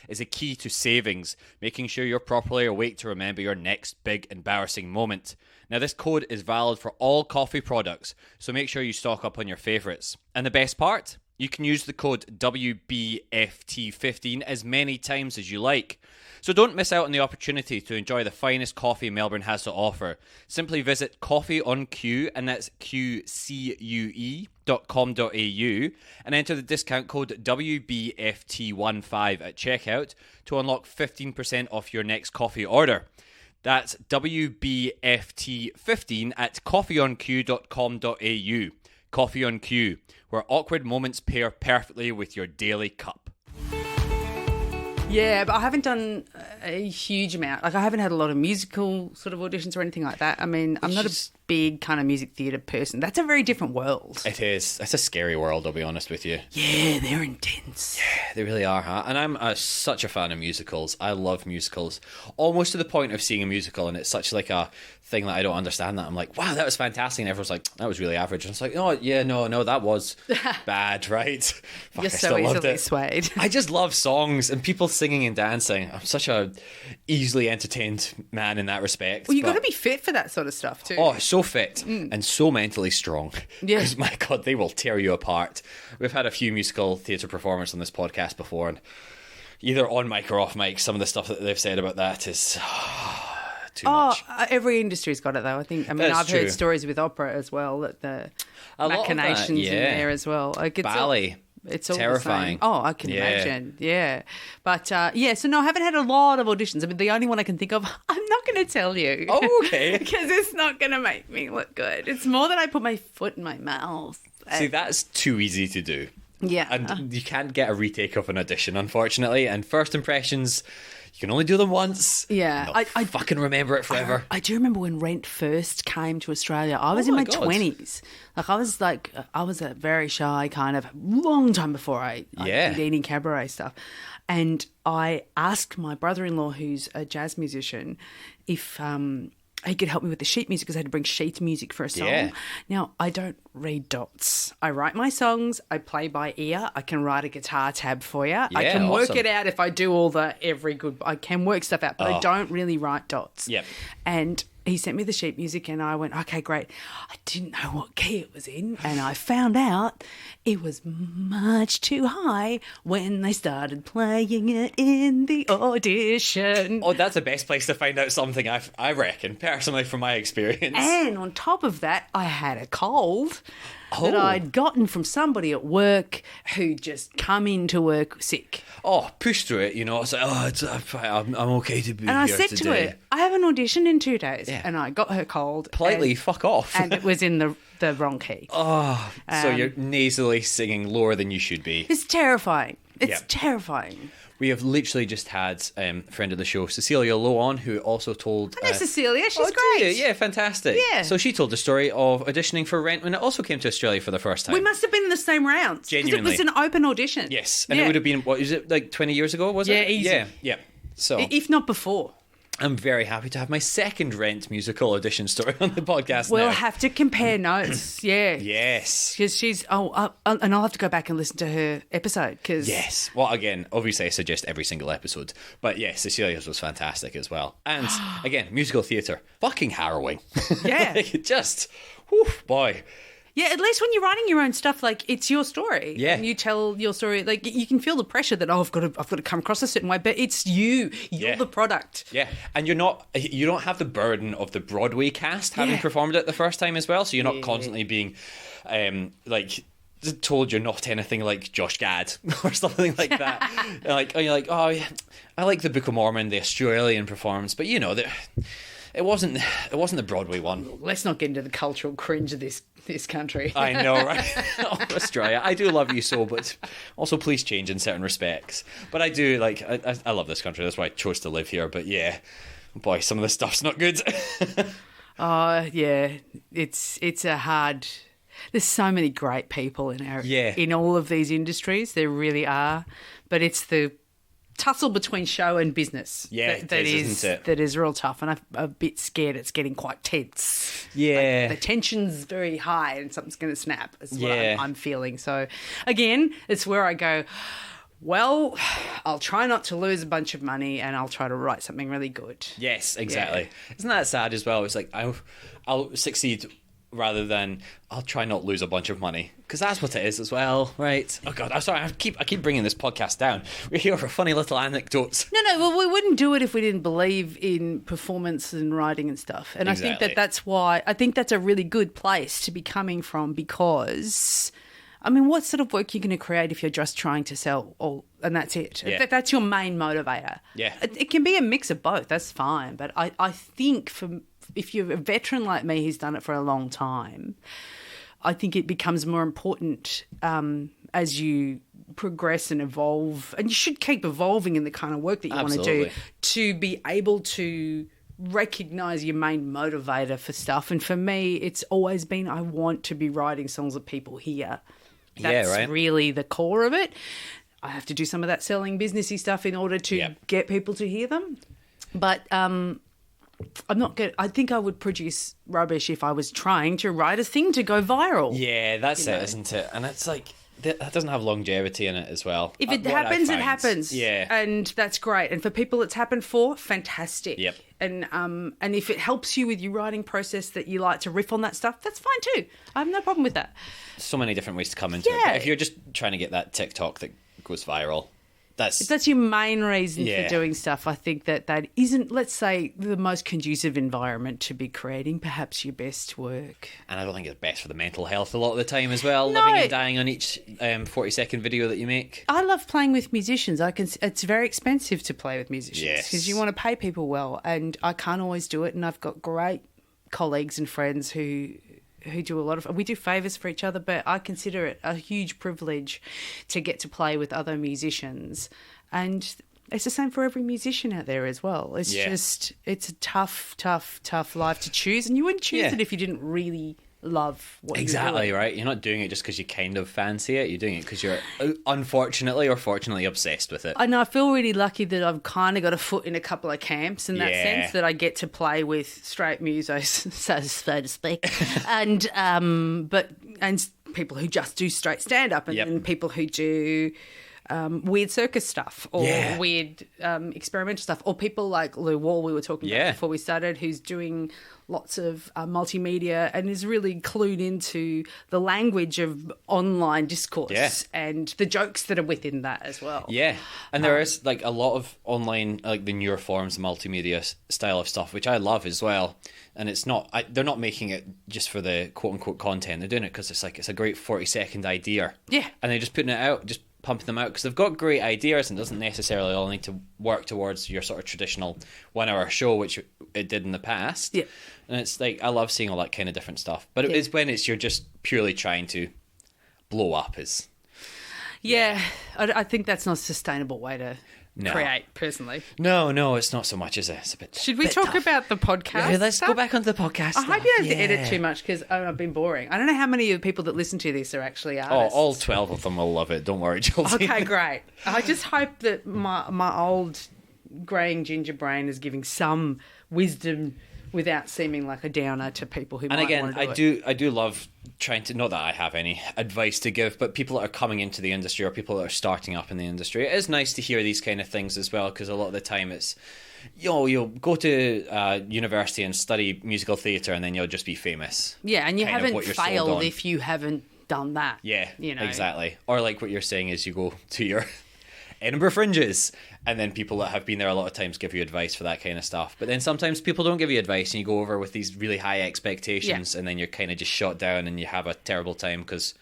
is a key to savings, making sure you're properly awake to remember your next big embarrassing moment. Now, this code is valid for all coffee products, so make sure you stock up on your favourites. And the best part? You can use the code WBFT15 as many times as you like. So don't miss out on the opportunity to enjoy the finest coffee Melbourne has to offer. Simply visit Coffee on Q, and that's QCUE.com.au, and enter the discount code WBFT15 at checkout to unlock 15% off your next coffee order. That's WBFT15 at coffeeonq.com.au. Coffee on Q, where awkward moments pair perfectly with your daily cup. Yeah, but I haven't done a huge amount. I haven't had a lot of musical sort of auditions or anything like that. I mean, I'm not a big kind of music theatre person. That's a very different world. It is. It's a scary world, I'll be honest with you. Yeah, they're intense. Yeah, they really are, huh? And I'm such a fan of musicals. I love musicals. Almost to the point of seeing a musical, and it's such like a thing that I don't understand that. I'm like, wow, that was fantastic. And everyone's like, that was really average. And it's like, oh, yeah, no, that was bad, right? Fuck, You're so easily swayed. I just love songs and people singing and dancing. I'm such a easily entertained man in that respect. Well, you've got to be fit for that sort of stuff too. Oh, so so fit and so mentally strong. Yeah. Because, my God, they will tear you apart. We've had a few musical theatre performers on this podcast before, and either on mic or off mic, some of the stuff that they've said about that is too much. Every industry's got it, though, I think. I mean, I've heard stories with opera as well, that the machinations in there as well. Like, it's ballet. It's all terrifying. The same. Oh, I can imagine. Yeah. But, so no, I haven't had a lot of auditions. I mean, the only one I can think of, I'm not going to tell you. Oh, okay. Because it's not going to make me look good. It's more that I put my foot in my mouth. See, that's too easy to do. Yeah. And you can't get a retake of an audition, unfortunately. And first impressions, you can only do them once. Yeah. I fucking remember it forever. I do remember when Rent first came to Australia. I was in my 20s. I was a very shy kind of long time before I did any cabaret stuff. And I asked my brother-in-law, who's a jazz musician, if he could help me with the sheet music, because I had to bring sheet music for a song. Yeah. Now, I don't read dots. I write my songs. I play by ear. I can write a guitar tab for you. Yeah, I can work it out if I do all the I can work stuff out, but I don't really write dots. Yep. And he sent me the sheet music and I went, okay, great. I didn't know what key it was in, and I found out it was much too high when they started playing it in the audition. Oh, that's the best place to find out something, I reckon, personally, from my experience. And on top of that, I had a cold that I'd gotten from somebody at work who just come into work sick. Oh, push through it, you know. It's like, I'm okay to be here today. And I said to her, I have an audition in 2 days. Yeah. And I got her cold. Politely, fuck off. And it was in the wrong key. Oh, so you're nasally singing lower than you should be. It's terrifying. It's terrifying. We have literally just had friend of the show, Cecilia Lowe, on, who also told... I know Cecilia. She's great. Yeah, fantastic. Yeah. So she told the story of auditioning for Rent when it also came to Australia for the first time. We must have been in the same rounds. Genuinely. Because it was an open audition. Yes. And it would have been, what is it, like 20 years ago, was it? Yeah, easy. Yeah. So, if not before. I'm very happy to have my second Rent musical audition story on the podcast We'll now. have to compare notes, yeah. Yes. Because she's... and I'll have to go back and listen to her episode, because... Yes. Well, again, obviously I suggest every single episode. But yes, Cecilia's was fantastic as well. And, again, musical theatre. Fucking harrowing. Yeah. Just... Whew, boy... Yeah, at least when you're writing your own stuff, like, it's your story. Yeah. And you tell your story, like, you can feel the pressure that, I've got to come across a certain way, but it's you. You're the product. Yeah. And you don't have the burden of the Broadway cast having performed it the first time as well, so you're not constantly being, told you're not anything like Josh Gad or something like that. You're like, oh, yeah, I like the Book of Mormon, the Australian performance, but, you know, it wasn't the Broadway one. Let's not get into the cultural cringe of this country. I know, right? Oh, Australia, I do love you so, but also please change in certain respects. But I do, like, I love this country. That's why I chose to live here. But yeah, boy, some of the stuff's not good. Yeah, it's a hard... There's so many great people in all of these industries. There really are. But it's the tussle between show and business that is real tough, and I'm a bit scared it's getting quite tense. Yeah, like the tension's very high and something's going to snap is what I'm feeling. So again, it's where I go, well, I'll try not to lose a bunch of money and I'll try to write something really good. Yes, exactly. Isn't that sad as well? It's like I'll succeed rather than I'll try not lose a bunch of money, because that's what it is as well, right? Oh God, I'm sorry. I keep bringing this podcast down. We're here for funny little anecdotes. No. Well, we wouldn't do it if we didn't believe in performance and writing and stuff. And exactly. I think that's why I think that's a really good place to be coming from, because I mean, what sort of work are you going to create if you're just trying to sell and that's it? Yeah. That's your main motivator. Yeah, it can be a mix of both. That's fine. But I think if you're a veteran like me who's done it for a long time, I think it becomes more important as you progress and evolve, and you should keep evolving in the kind of work that you want to do, to be able to recognise your main motivator for stuff. And for me, it's always been I want to be writing songs that people hear. That's really the core of it. I have to do some of that selling businessy stuff in order to get people to hear them. But I'm not good. I think I would produce rubbish if I was trying to write a thing to go viral. Yeah, that's it, isn't it? And it's like, that doesn't have longevity in it as well. If it happens, it happens. Yeah. And that's great. And for people it's happened for, fantastic. Yep. And if it helps you with your writing process that you like to riff on that stuff, that's fine too. I have no problem with that. So many different ways to come into it. But if you're just trying to get that TikTok that goes viral, if that's your main reason for doing stuff, I think that isn't, let's say, the most conducive environment to be creating perhaps your best work. And I don't think it's best for the mental health a lot of the time as well, living and dying on each 40-second video that you make. I love playing with musicians. It's very expensive to play with musicians because you want to pay people well, and I can't always do it, and I've got great colleagues and friends who do a lot of... We do favours for each other, but I consider it a huge privilege to get to play with other musicians. And it's the same for every musician out there as well. It's just... It's a tough, tough, tough life to choose. And you wouldn't choose it if you didn't really love what you're doing. Right? You're not doing it just because you kind of fancy it. You're doing it because you're unfortunately or fortunately obsessed with it. I know. I feel really lucky that I've kind of got a foot in a couple of camps in that sense, that I get to play with straight musos, so to speak, and people who just do straight stand up, and people who do weird circus stuff or weird experimental stuff, or people like Lou Wall we were talking about before we started, who's doing lots of multimedia and is really clued into the language of online discourse and the jokes that are within that as well. Yeah, and there is like a lot of online, like the newer forms of multimedia style of stuff, which I love as well. And it's not, they're not making it just for the quote unquote content. They're doing it because it's a great 40-second idea. Yeah, and they're just putting it out, just pumping them out because they've got great ideas, and doesn't necessarily all need to work towards your sort of traditional 1 hour show, which it did in the past. Yeah, and it's like I love seeing all that kind of different stuff. But it's when you're just purely trying to blow up is. Yeah, I think that's not a sustainable way to create, personally. No, it's not so much, is it? It's a bit. Should we talk about the podcast? Yeah, let's go back onto the podcast. I hope you don't have to edit too much because I've been boring. I don't know how many of the people that listen to this are actually artists. Oh, all 12 of them will love it. Don't worry, Geraldine. Okay, great. I just hope that my old greying ginger brain is giving some wisdom without seeming like a downer to people who might want to do it. I do love trying to, not that I have any advice to give, but people that are coming into the industry or people that are starting up in the industry, it is nice to hear these kind of things as well, because a lot of the time it's, you'll go to university and study musical theatre and then you'll just be famous. Yeah, and you haven't failed if you haven't done that. Yeah, exactly. Or like what you're saying is you go to your Edinburgh Fringes, and then people that have been there a lot of times give you advice for that kind of stuff. But then sometimes people don't give you advice, and you go over with these really high expectations, and then you're kind of just shot down, and you have a terrible time because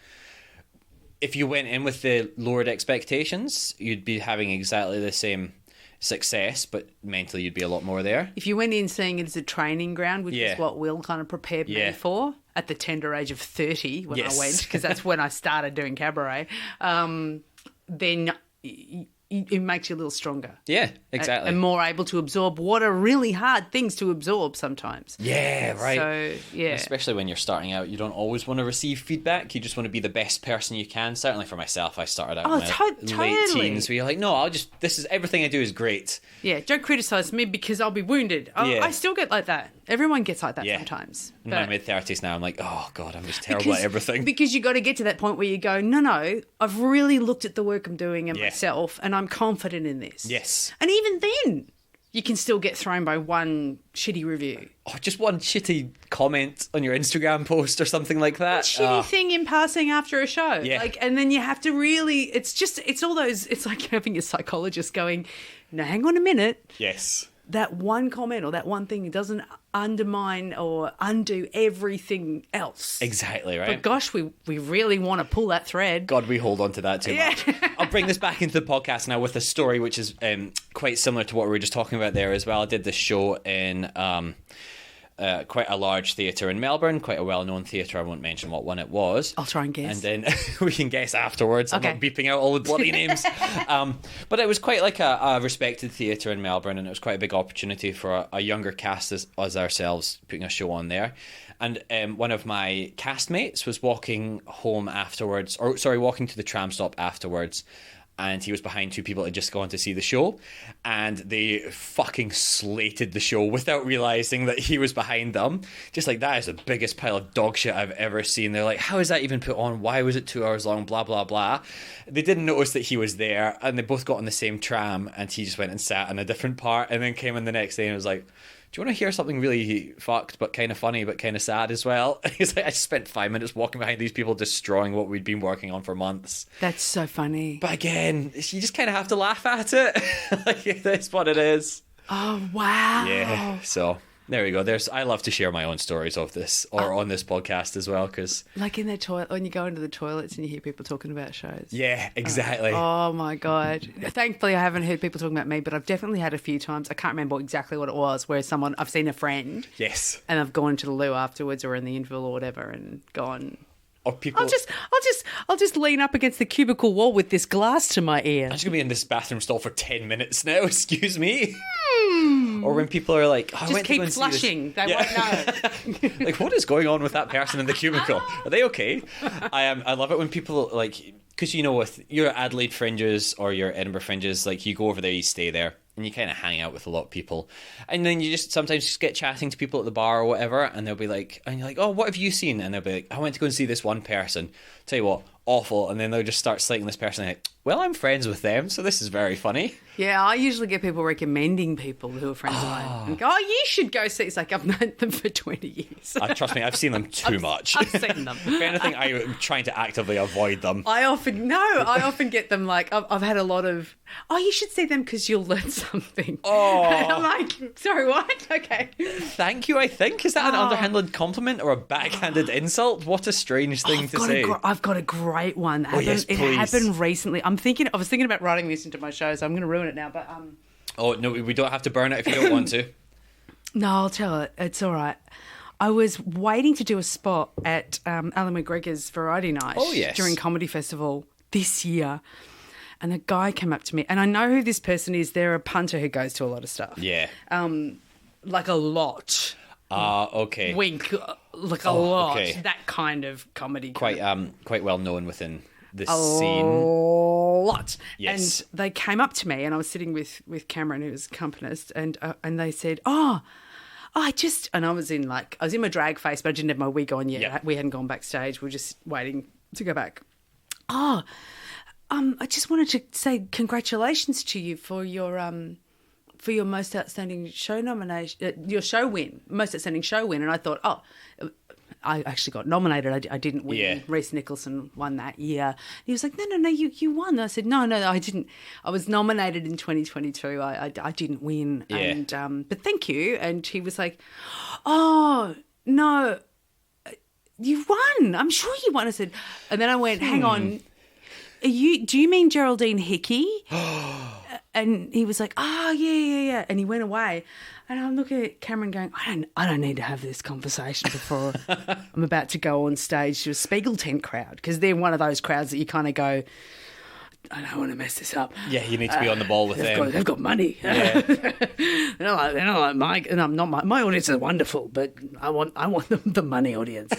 if you went in with the lowered expectations, you'd be having exactly the same success, but mentally you'd be a lot more there. If you went in seeing it as a training ground, which is what Will kind of prepared me for at the tender age of 30 when I went, because that's when I started doing cabaret, then it makes you a little stronger. Yeah, exactly. And more able to absorb what are really hard things to absorb sometimes. Yeah, right. So, yeah. Especially when you're starting out, you don't always want to receive feedback. You just want to be the best person you can. Certainly for myself, I started out in my late teens where you're like, no, everything I do is great. Yeah, don't criticise me because I'll be wounded. I still get like that. Everyone gets like that sometimes. In my mid-30s now, I'm like, oh, God, I'm just terrible at everything. Because you got to get to that point where you go, no, I've really looked at the work I'm doing and myself, and I'm confident in this. Yes. And even then, you can still get thrown by one shitty review. Oh, just one shitty comment on your Instagram post or something like that. A shitty thing in passing after a show. Yeah. And then you have to really, it's all those, it's like having a psychologist going, now hang on a minute. Yes. That one comment or that one thing doesn't undermine or undo everything else. Exactly, right? But gosh, we really want to pull that thread. God, we hold on to that too much. I'll bring this back into the podcast now with a story which is quite similar to what we were just talking about there as well. I did this show in quite a large theatre in Melbourne, quite a well-known theatre. I won't mention what one it was. I'll try and guess. And then we can guess afterwards. Okay. I'm not beeping out all the bloody names. But it was quite like a respected theatre in Melbourne, and it was quite a big opportunity for a younger cast as ourselves putting a show on there. And one of my castmates was walking home afterwards, walking to the tram stop afterwards, and he was behind two people that had just gone to see the show, and they fucking slated the show without realising that he was behind them. Just like, that is the biggest pile of dog shit I've ever seen. They're like, how is that even put on? Why was it 2 hours long? Blah, blah, blah. They didn't notice that he was there, and they both got on the same tram, and he just went and sat in a different part, and then came in the next day and was like, do you want to hear something really fucked but kind of funny but kind of sad as well? He's like, I spent 5 minutes walking behind these people destroying what we'd been working on for months. That's so funny. But again, you just kind of have to laugh at it. Like, that's what it is. Oh, wow. Yeah, so... there we go. I love to share my own stories of this, or on this podcast as well, because... like in the toilet, when you go into the toilets and you hear people talking about shows. Yeah, exactly. Oh my God. Thankfully, I haven't heard people talking about me, but I've definitely had a few times. I can't remember exactly what it was, where I've seen a friend. Yes. And I've gone to the loo afterwards or in the interval or whatever and gone... or people... I'll just lean up against the cubicle wall with this glass to my ear. I'm just going to be in this bathroom stall for 10 minutes now, excuse me. Or when people are like, oh, just keep flushing. They won't know. Like, what is going on with that person in the cubicle? Are they okay? I love it when people, like, because, you know, with your Adelaide fringes or your Edinburgh fringes, like, you go over there, you stay there, and you kind of hang out with a lot of people. And then you just sometimes just get chatting to people at the bar or whatever, and they'll be like, and you're like, oh, what have you seen? And they'll be like, I went to go and see this one person. Tell you what, awful. And then they'll just start slating this person, like, well, I'm friends with them, so this is very funny. Yeah, I usually get people recommending people who are friends of mine and go, oh, you should go see. It's like, I've known them for 20 years. Trust me, I've seen them too much. I've seen them. If anything, I'm trying to actively avoid them. I often get them like, I've had a lot of, oh, you should see them because you'll learn something. Oh. And I'm like, sorry, what? Okay. Thank you, I think. Is that an underhanded compliment or a backhanded insult? What a strange thing to say. I've got a great one. Yes, please. It happened recently. I was thinking about writing this into my show, so I'm going to ruin it now. But oh no, we don't have to burn it if you don't want to. No, I'll tell it. It's all right. I was waiting to do a spot at Alan McGregor's Variety Night during Comedy Festival this year. And a guy came up to me, and I know who this person is. They're a punter who goes to a lot of stuff. Yeah. Like a lot. Okay. Wink, like a lot. Okay. That kind of comedy. Quite well known within this scene. A lot. Yes. And they came up to me, and I was sitting with Cameron, who was accompanist, and they said, and I was in my drag face, but I didn't have my wig on yet. Yep. We hadn't gone backstage. We were just waiting to go back. I just wanted to say congratulations to you for your most outstanding show nomination, your show win, most outstanding show win. And I thought, I actually got nominated. I didn't win. Yeah. Reece Nicholson won that year. And he was like, no, you won. I said, no, I didn't. I was nominated in 2022. I didn't win. Yeah. And but thank you. And he was like, oh no, you won. I'm sure you won. I said, and then I went, hang on. Do you mean Geraldine Hickey? And he was like, yeah. And he went away. And I'm looking at Cameron going, I don't need to have this conversation before I'm about to go on stage to a Spiegel tent crowd, because they're one of those crowds that you kind of go, I don't want to mess this up. Yeah, you need to be on the ball with them. They've got money. Yeah. they're not like and I'm not my audience is wonderful, but I want the money audience.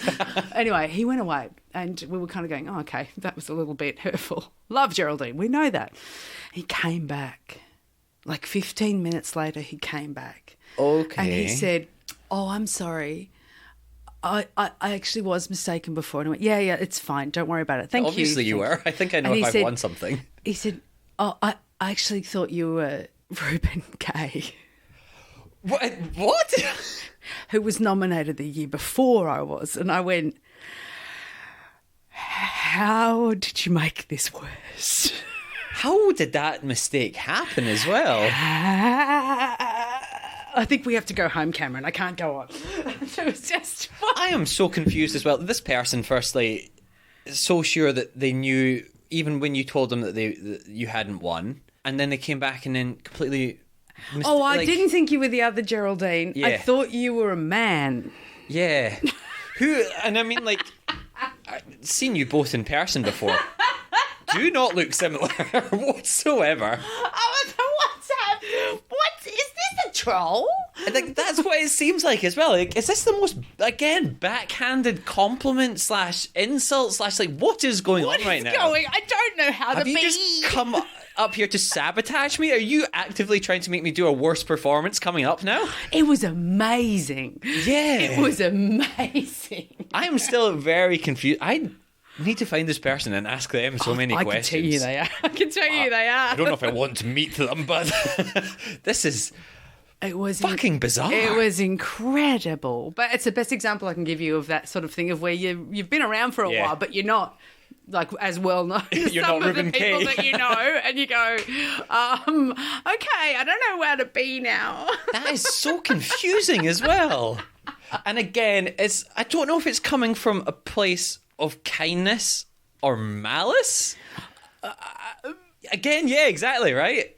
Anyway, he went away, and we were kind of going, oh, okay, that was a little bit hurtful. Love Geraldine, we know that. He came back. Like 15 minutes later, he came back. Okay. And he said, oh, I'm sorry. I actually was mistaken before. And I went, yeah, it's fine. Don't worry about it. Thank you. Obviously you were. I think I know if I've won something. He said, oh, I actually thought you were Reuben Kay. What? Who was nominated the year before I was. And I went, how did you make this worse? How did that mistake happen as well? I think we have to go home, Cameron. I can't go on. It was just... I am so confused as well. This person, firstly, is so sure that they knew, even when you told them that you hadn't won, and then they came back and then completely... I didn't think you were the other Geraldine. Yeah. I thought you were a man. Yeah. And I mean, like, I've seen you both in person before. Do not look similar whatsoever. What's that? What is this, a troll? And like that's what it seems like as well. Like, is this the most, again, backhanded compliment / insult / like what is going on right now? I don't know how to be. Have you just come up here to sabotage me? Are you actively trying to make me do a worse performance coming up now? It was amazing. Yeah. It was amazing. I am still very confused. I need to find this person and ask them so many questions. I can tell you they are. I can tell you they are. I don't know if I want to meet them, but this is... It was fucking bizarre. It was incredible. But it's the best example I can give you of that sort of thing of where you've been around for a while, but you're not like as well known as you're some not of the Ruben people K. that you know, and you go, okay, I don't know where to be now. That is so confusing as well. And again, I don't know if it's coming from a place of kindness or malice. Again, yeah, exactly, right?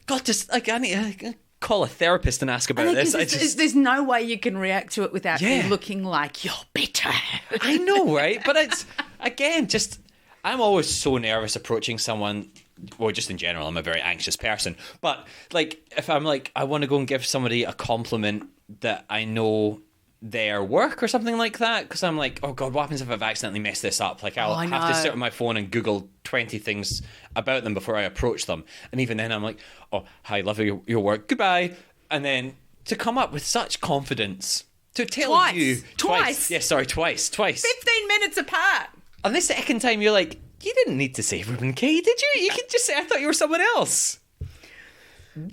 God, just like I need to call a therapist and ask about this. There's no way you can react to it without me looking like you're bitter. I know, right? But it's again, just I'm always so nervous approaching someone. Well, just in general, I'm a very anxious person. But like, if I'm like, I want to go and give somebody a compliment that I know their work or something like that, because I'm like, oh God, what happens if I've accidentally messed this up? Like, I'll have to sit on my phone and Google 20 things about them before I approach them. And even then I'm like, oh, hi, love your work, goodbye. And then to come up with such confidence to tell you twice. Yeah, sorry, twice. 15 minutes apart. And the second time you're like, you didn't need to say Ruben K, did you? You could just say, I thought you were someone else.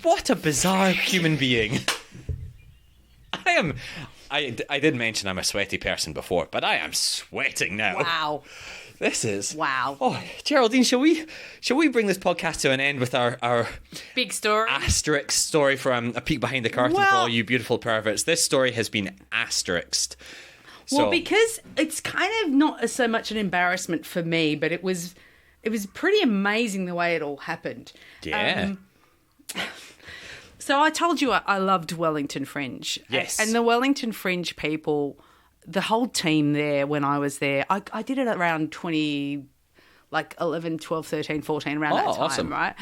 What a bizarre human being. I did mention I'm a sweaty person before, but I am sweating now. Wow. This is... Wow. Oh, Geraldine, shall we bring this podcast to an end with our big story? Asterisk story from A Peek Behind the Curtain for all you beautiful perverts. This story has been asterisked. Well, because it's kind of not so much an embarrassment for me, but it was pretty amazing the way it all happened. Yeah. So I told you I loved Wellington Fringe. Yes. And the Wellington Fringe people, the whole team there when I was there, I did it around 11, 12, 13, 14, around that time, awesome. right?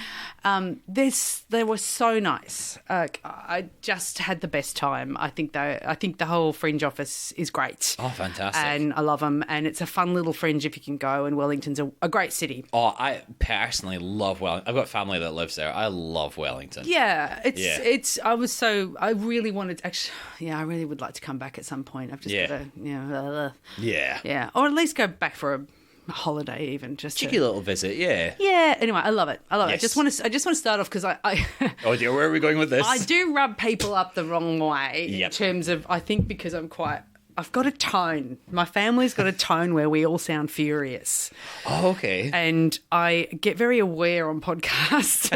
They were so nice. I just had the best time. I think the whole Fringe office is great. Oh, fantastic. And I love them. And it's a fun little Fringe if you can go. And Wellington's a great city. Oh, I personally love Wellington. I've got family that lives there. I love Wellington. Yeah, I really wanted to, actually, yeah, I really would like to come back at some point. I've just got to, yeah, or at least go back for a holiday, even just cheeky little visit. Yeah. Anyway, I love it. Yes. I just want to start off because I oh dear, where are we going with this? I do rub people up the wrong way in terms of, I think because I've got a tone. My family's got a tone where we all sound furious. Oh, okay. And I get very aware on podcasts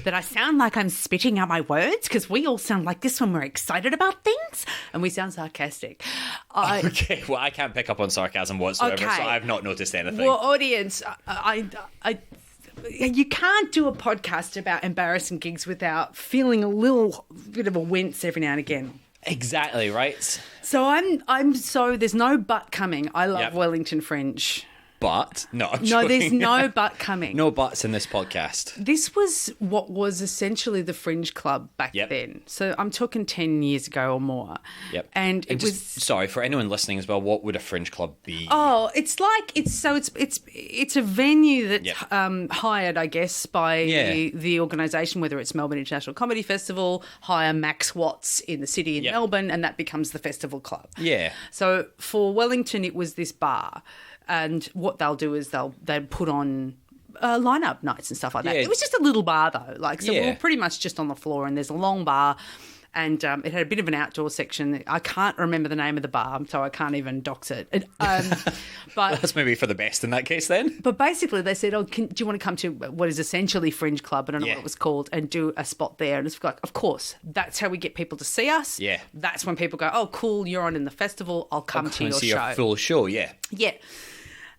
that I sound like I'm spitting out my words because we all sound like this when we're excited about things and we sound sarcastic. Okay, well, I can't pick up on sarcasm whatsoever, so I've not noticed anything. Well, audience, you can't do a podcast about embarrassing gigs without feeling a little bit of a wince every now and again. Exactly, right. So there's no but coming. I love Wellington Fringe. But no, there's no but coming. No buts in this podcast. This was what was essentially the Fringe Club back then. So I'm talking 10 years ago or more. Yep. And it was sorry for anyone listening as well. What would a Fringe Club be? Oh, it's a venue that's hired, I guess, by the organisation, whether it's Melbourne International Comedy Festival, hire Max Watts in the city in Melbourne, and that becomes the festival club. Yeah. So for Wellington, it was this bar. And what they'll do is they'll put on line-up nights and stuff like that. It was just a little bar, though. We were pretty much just on the floor, and there's a long bar, and it had a bit of an outdoor section. I can't remember the name of the bar, so I can't even dox it. But that's maybe for the best in that case, then. But basically, they said, "Oh, do you want to come to what is essentially Fringe Club? I don't know what it was called, and do a spot there." And it's like, of course, that's how we get people to see us. Yeah, that's when people go, "Oh, cool, you're on in the festival. I'll come to your show." Your full show, yeah.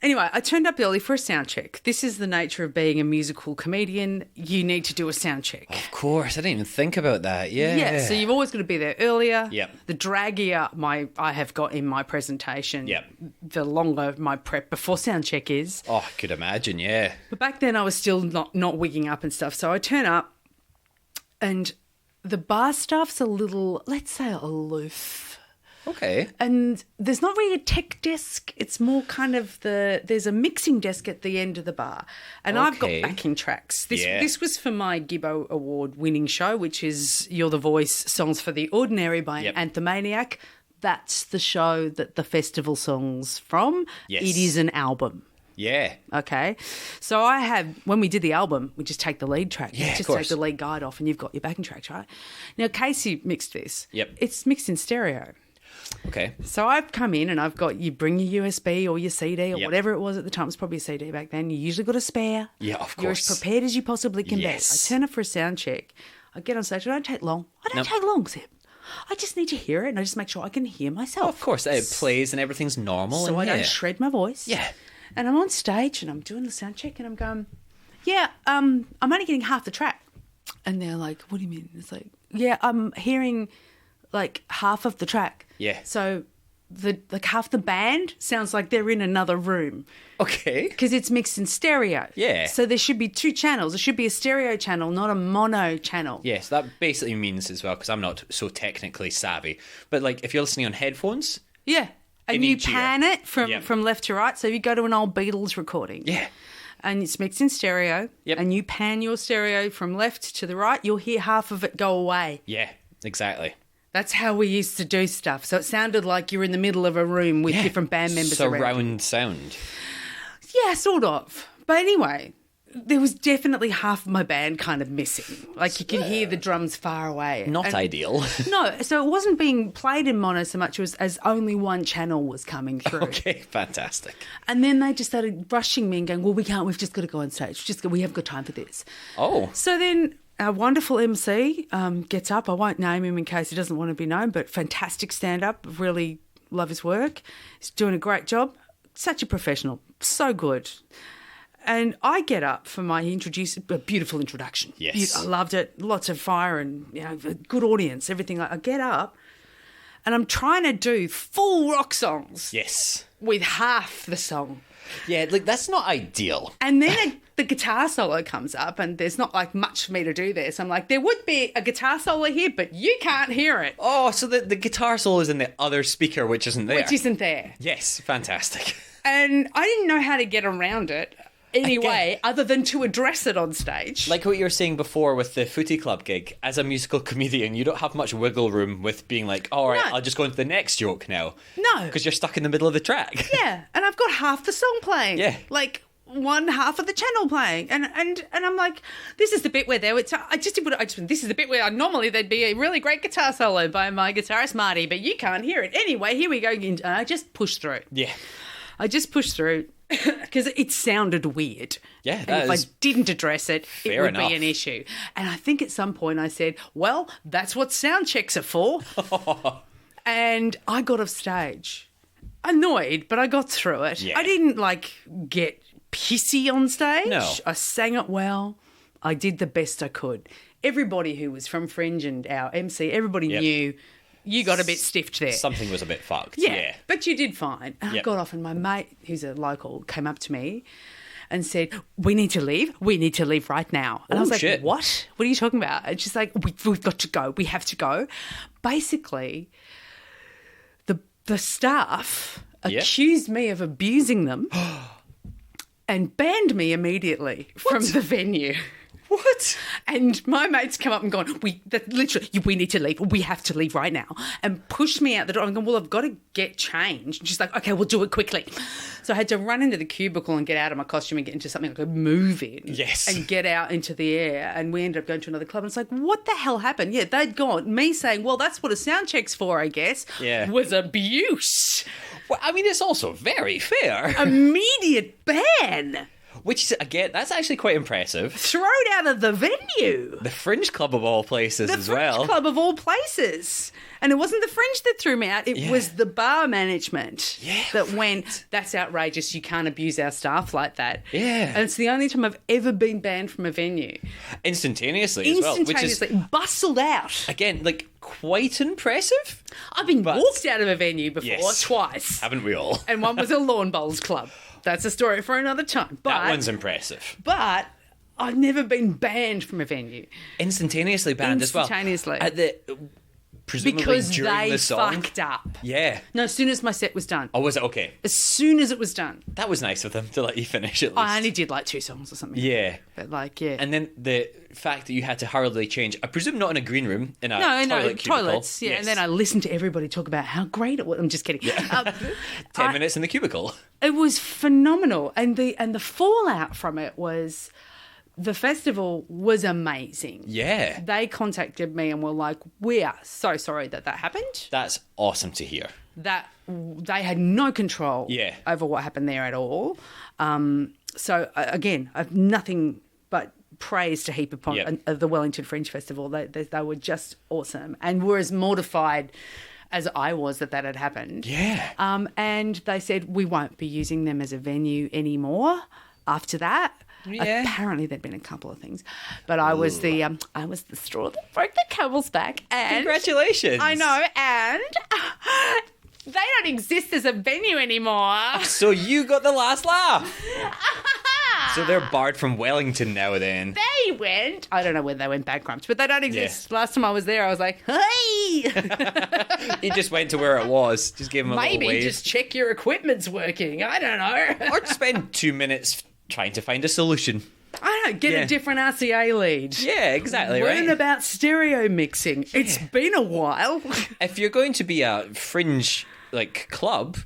Anyway, I turned up early for a sound check. This is the nature of being a musical comedian. You need to do a sound check. Of course. I didn't even think about that. Yeah, so you've always got to be there earlier. Yep. The draggier I have got in my presentation, the longer my prep before sound check is. Oh, I could imagine, yeah. But back then I was still not wigging up and stuff. So I turn up and the bar staff's a little, let's say, aloof. Okay. And there's not really a tech desk. It's more kind of there's a mixing desk at the end of the bar. And I've got backing tracks. This was for my Gibbo Award winning show, which is You're the Voice, Songs for the Ordinary by Anthemaniac. That's the show that the festival song's from. Yes. It is an album. Yeah. Okay. So when we did the album, we just take the lead track. Yeah, you just take the lead guide off and you've got your backing tracks, right? Now, Casey mixed this. Yep. It's mixed in stereo. Okay. So I've come in and I've got, you bring your USB or your CD or whatever it was at the time. It was probably a CD back then. You usually got a spare. Yeah, of course. You're as prepared as you possibly can be. I turn it for a sound check. I get on stage. I don't take long. Take long, Zip. I just need to hear it and I just make sure I can hear myself. Oh, of course. It plays and everything's normal. So I don't shred my voice. Yeah. And I'm on stage and I'm doing the sound check and I'm going, I'm only getting half the track. And they're like, what do you mean? It's like, I'm hearing like half of the track. Yeah. So half the band sounds like they're in another room. Okay. Because it's mixed in stereo. Yeah. So there should be two channels. There should be a stereo channel, not a mono channel. Yes, that basically means as well, because I'm not so technically savvy, but like if you're listening on headphones. Yeah. And you pan it from left to right. So you go to an old Beatles recording. Yeah. And it's mixed in stereo. Yep. And you pan your stereo from left to the right. You'll hear half of it go away. Yeah, exactly. That's how we used to do stuff. So it sounded like you're in the middle of a room with different band members around. Surround sound. Yeah, sort of. But anyway, there was definitely half of my band kind of missing. Like you could hear the drums far away. Not ideal. No, so it wasn't being played in mono so much as only one channel was coming through. Okay, fantastic. And then they just started rushing me and going, well, we've just got to go on stage. We haven't got time for this. Oh. So then our wonderful MC gets up. I won't name him in case he doesn't want to be known, but fantastic stand-up. Really love his work. He's doing a great job. Such a professional. So good. And I get up for a beautiful introduction. Yes. I loved it. Lots of fire and a good audience, everything. I get up and I'm trying to do full rock songs. Yes. With half the song. Yeah, like that's not ideal. And then the guitar solo comes up and there's not like much for me to do there. So I'm like, there would be a guitar solo here, but you can't hear it. Oh, so the guitar solo is in the other speaker, which isn't there. Which isn't there. Yes, fantastic. And I didn't know how to get around it anyway, other than to address it on stage. Like what you were saying before with the Footy Club gig, as a musical comedian, you don't have much wiggle room with being like, all right, I'll just go into the next joke now. No. Because you're stuck in the middle of the track. Yeah, and I've got half the song playing. Yeah. Like one half of the channel playing. And I'm like, this is the bit where this is the bit where normally there'd be a really great guitar solo by my guitarist Marty, but you can't hear it. Anyway, here we go. And I just pushed through. Yeah. I just pushed through because it sounded weird. Yeah, and if I didn't address it, it would be an issue. And I think at some point I said, well, that's what sound checks are for. And I got off stage. Annoyed, but I got through it. Yeah. I didn't, get pissy on stage. No. I sang it well. I did the best I could. Everybody who was from Fringe and our MC, everybody knew you got a bit stiffed there. Something was a bit fucked. Yeah. But you did fine. And I got off and my mate, who's a local, came up to me and said, we need to leave. We need to leave right now. And I was like, shit. What? What are you talking about? And she's like, we've got to go. We have to go. Basically, the staff accused me of abusing them and banned me immediately from the venue. What? And my mates come up and gone, we need to leave. We have to leave right now. And pushed me out the door. I'm going, well, I've got to get changed. And she's like, okay, we'll do it quickly. So I had to run into the cubicle and get out of my costume and get into something I could move in. Yes. And get out into the air. And we ended up going to another club. And it's like, what the hell happened? Yeah, they'd gone. Me saying, well, that's what a sound check's for, I guess, was abuse. Well, I mean, it's also very fair. Immediate ban. Which, again, that's actually quite impressive. Thrown out of the venue. The Fringe Club of all places as well. The Fringe Club of all places. And it wasn't the Fringe that threw me out. It was the bar management that went, that's outrageous. You can't abuse our staff like that. Yeah. And it's the only time I've ever been banned from a venue. Instantaneously as well. Instantaneously. Bustled out. Again, quite impressive. I've been walked out of a venue before, twice. Haven't we all? And one was a lawn bowls club. That's a story for another time. But that one's impressive. But I've never been banned from a venue. Instantaneously banned as well. Instantaneously. Presumably because during they the song. fucked up. Yeah. No, as soon as my set was done. Oh, was it? Okay. As soon as it was done. That was nice of them to let you finish at least. I only did like 2 songs or something. Yeah. But yeah. And then the fact that you had to hurriedly change, I presume not in a green room, in a toilet cubicle. Toilets. Yeah, yes. And then I listened to everybody talk about how great it was. I'm just kidding. Yeah. 10 minutes in the cubicle. It was phenomenal. And the fallout from it was... The festival was amazing. Yeah. They contacted me and were like, we are so sorry that happened. That's awesome to hear. That they had no control over what happened there at all. So, again, I have nothing but praise to heap upon the Wellington Fringe Festival. They were just awesome and were as mortified as I was that had happened. Yeah. And they said, we won't be using them as a venue anymore after that. Yeah. Apparently there'd been a couple of things, but I was the straw that broke the camel's back. And congratulations! I know, and they don't exist as a venue anymore. So you got the last laugh. So they're barred from Wellington now. Then they went. I don't know when they went bankrupt, but they don't exist. Yeah. Last time I was there, I was like, "Hey!" You just went to where it was. Just give them a little wave. Maybe just check your equipment's working. I don't know. Or spend 2 minutes trying to find a solution. I don't get a different RCA lead. Yeah, exactly. Learn about stereo mixing. Yeah. It's been a while. If you're going to be a fringe club,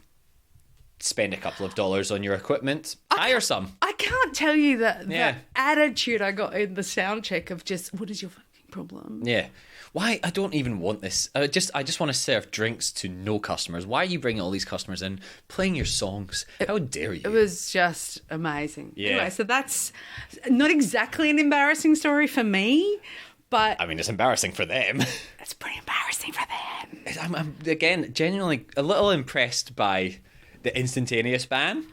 spend a couple of dollars on your equipment. Hire some. I can't tell you the attitude I got in the sound check of just, what is your fucking problem? Yeah. Why? I don't even want this. I just want to serve drinks to no customers. Why are you bringing all these customers in, playing your songs? How dare you? It was just amazing. Yeah. Anyway, so that's not exactly an embarrassing story for me, but... I mean, it's embarrassing for them. It's pretty embarrassing for them. I'm again, genuinely a little impressed by the instantaneous ban.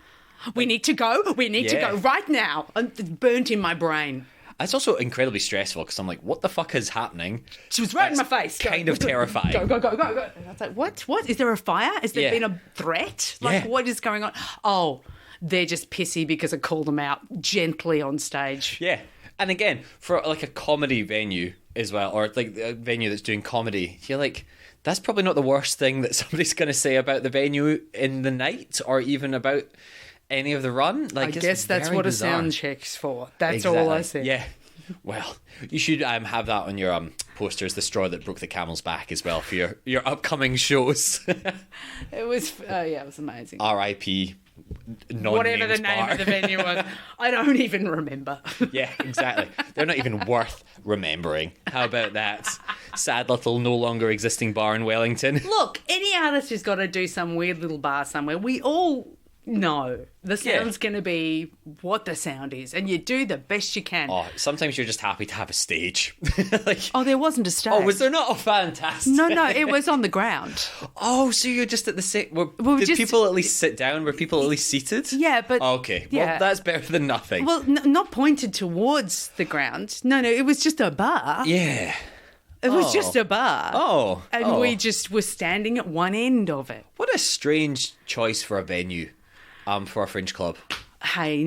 We need to go. We need to go right now. It's burnt in my brain. It's also incredibly stressful because I'm like, what the fuck is happening? She was right in my face. Kind of terrifying. Go. I was like, what? Is there a fire? Has there been a threat? What is going on? Oh, they're just pissy because I called them out gently on stage. Yeah. And again, for a comedy venue as well, or a venue that's doing comedy, you're like, that's probably not the worst thing that somebody's going to say about the venue in the night or even about any of the run. I guess that's what bizarre. A sound check's for. That's exactly. all I said. Yeah. Well, you should have that on your posters, the straw that broke the camel's back as well for your upcoming shows. It was it was amazing. R.I.P. Whatever the name of the venue was. I don't even remember. Yeah, exactly. They're not even worth remembering. How about that? Sad little no longer existing bar in Wellington. Look, any artist has got to do some weird little bar somewhere. We all know the sound's going to be what the sound is, and you do the best you can. Oh, sometimes you're just happy to have a stage. There wasn't a stage. Oh, was there not? Oh, fantastic. No, it was on the ground. Oh, so you're just at the sit. Did people at least sit down? Were people at least seated? Yeah, but... Okay, well, that's better than nothing. Well, not pointed towards the ground. No, it was just a bar. Yeah. It was just a bar. Oh. And we just were standing at one end of it. What a strange choice for a venue. For a fringe club. Hey.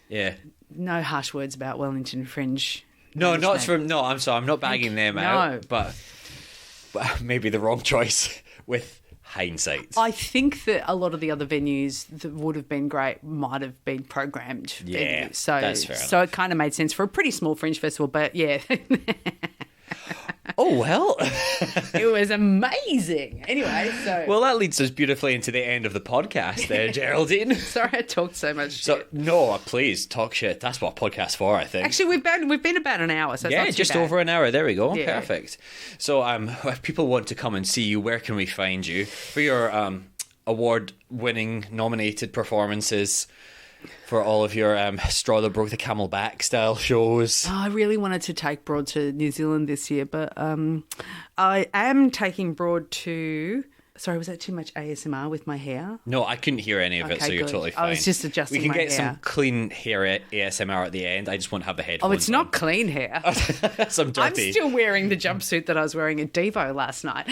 Yeah. No harsh words about Wellington Fringe. No, I'm sorry, I'm not bagging them out. But maybe the wrong choice with hindsight. I think that a lot of the other venues that would have been great might have been programmed. Yeah, venues. So that's fair enough. So it kind of made sense for a pretty small fringe festival, but yeah. Oh, well. It was amazing. Anyway, so... Well, that leads us beautifully into the end of the podcast there, Geraldine. Sorry I talked so much shit. No, please, talk shit. That's what a podcast's for, I think. Actually, we've been about an hour, so it's not too just bad. Over an hour. There we go. Yeah. Perfect. So if people want to come and see you, where can we find you? For your award-winning nominated performances... For all of your straw that broke the camel back style shows. I really wanted to take Broad to New Zealand this year, but I am taking Broad to Sorry, was that too much ASMR with my hair? No, I couldn't hear any of it, so you're totally fine. I was just adjusting my hair. We can get some clean hair ASMR at the end. I just won't have the headphones. Oh, it's not clean hair. Some dirty. I'm still wearing the jumpsuit that I was wearing at Devo last night.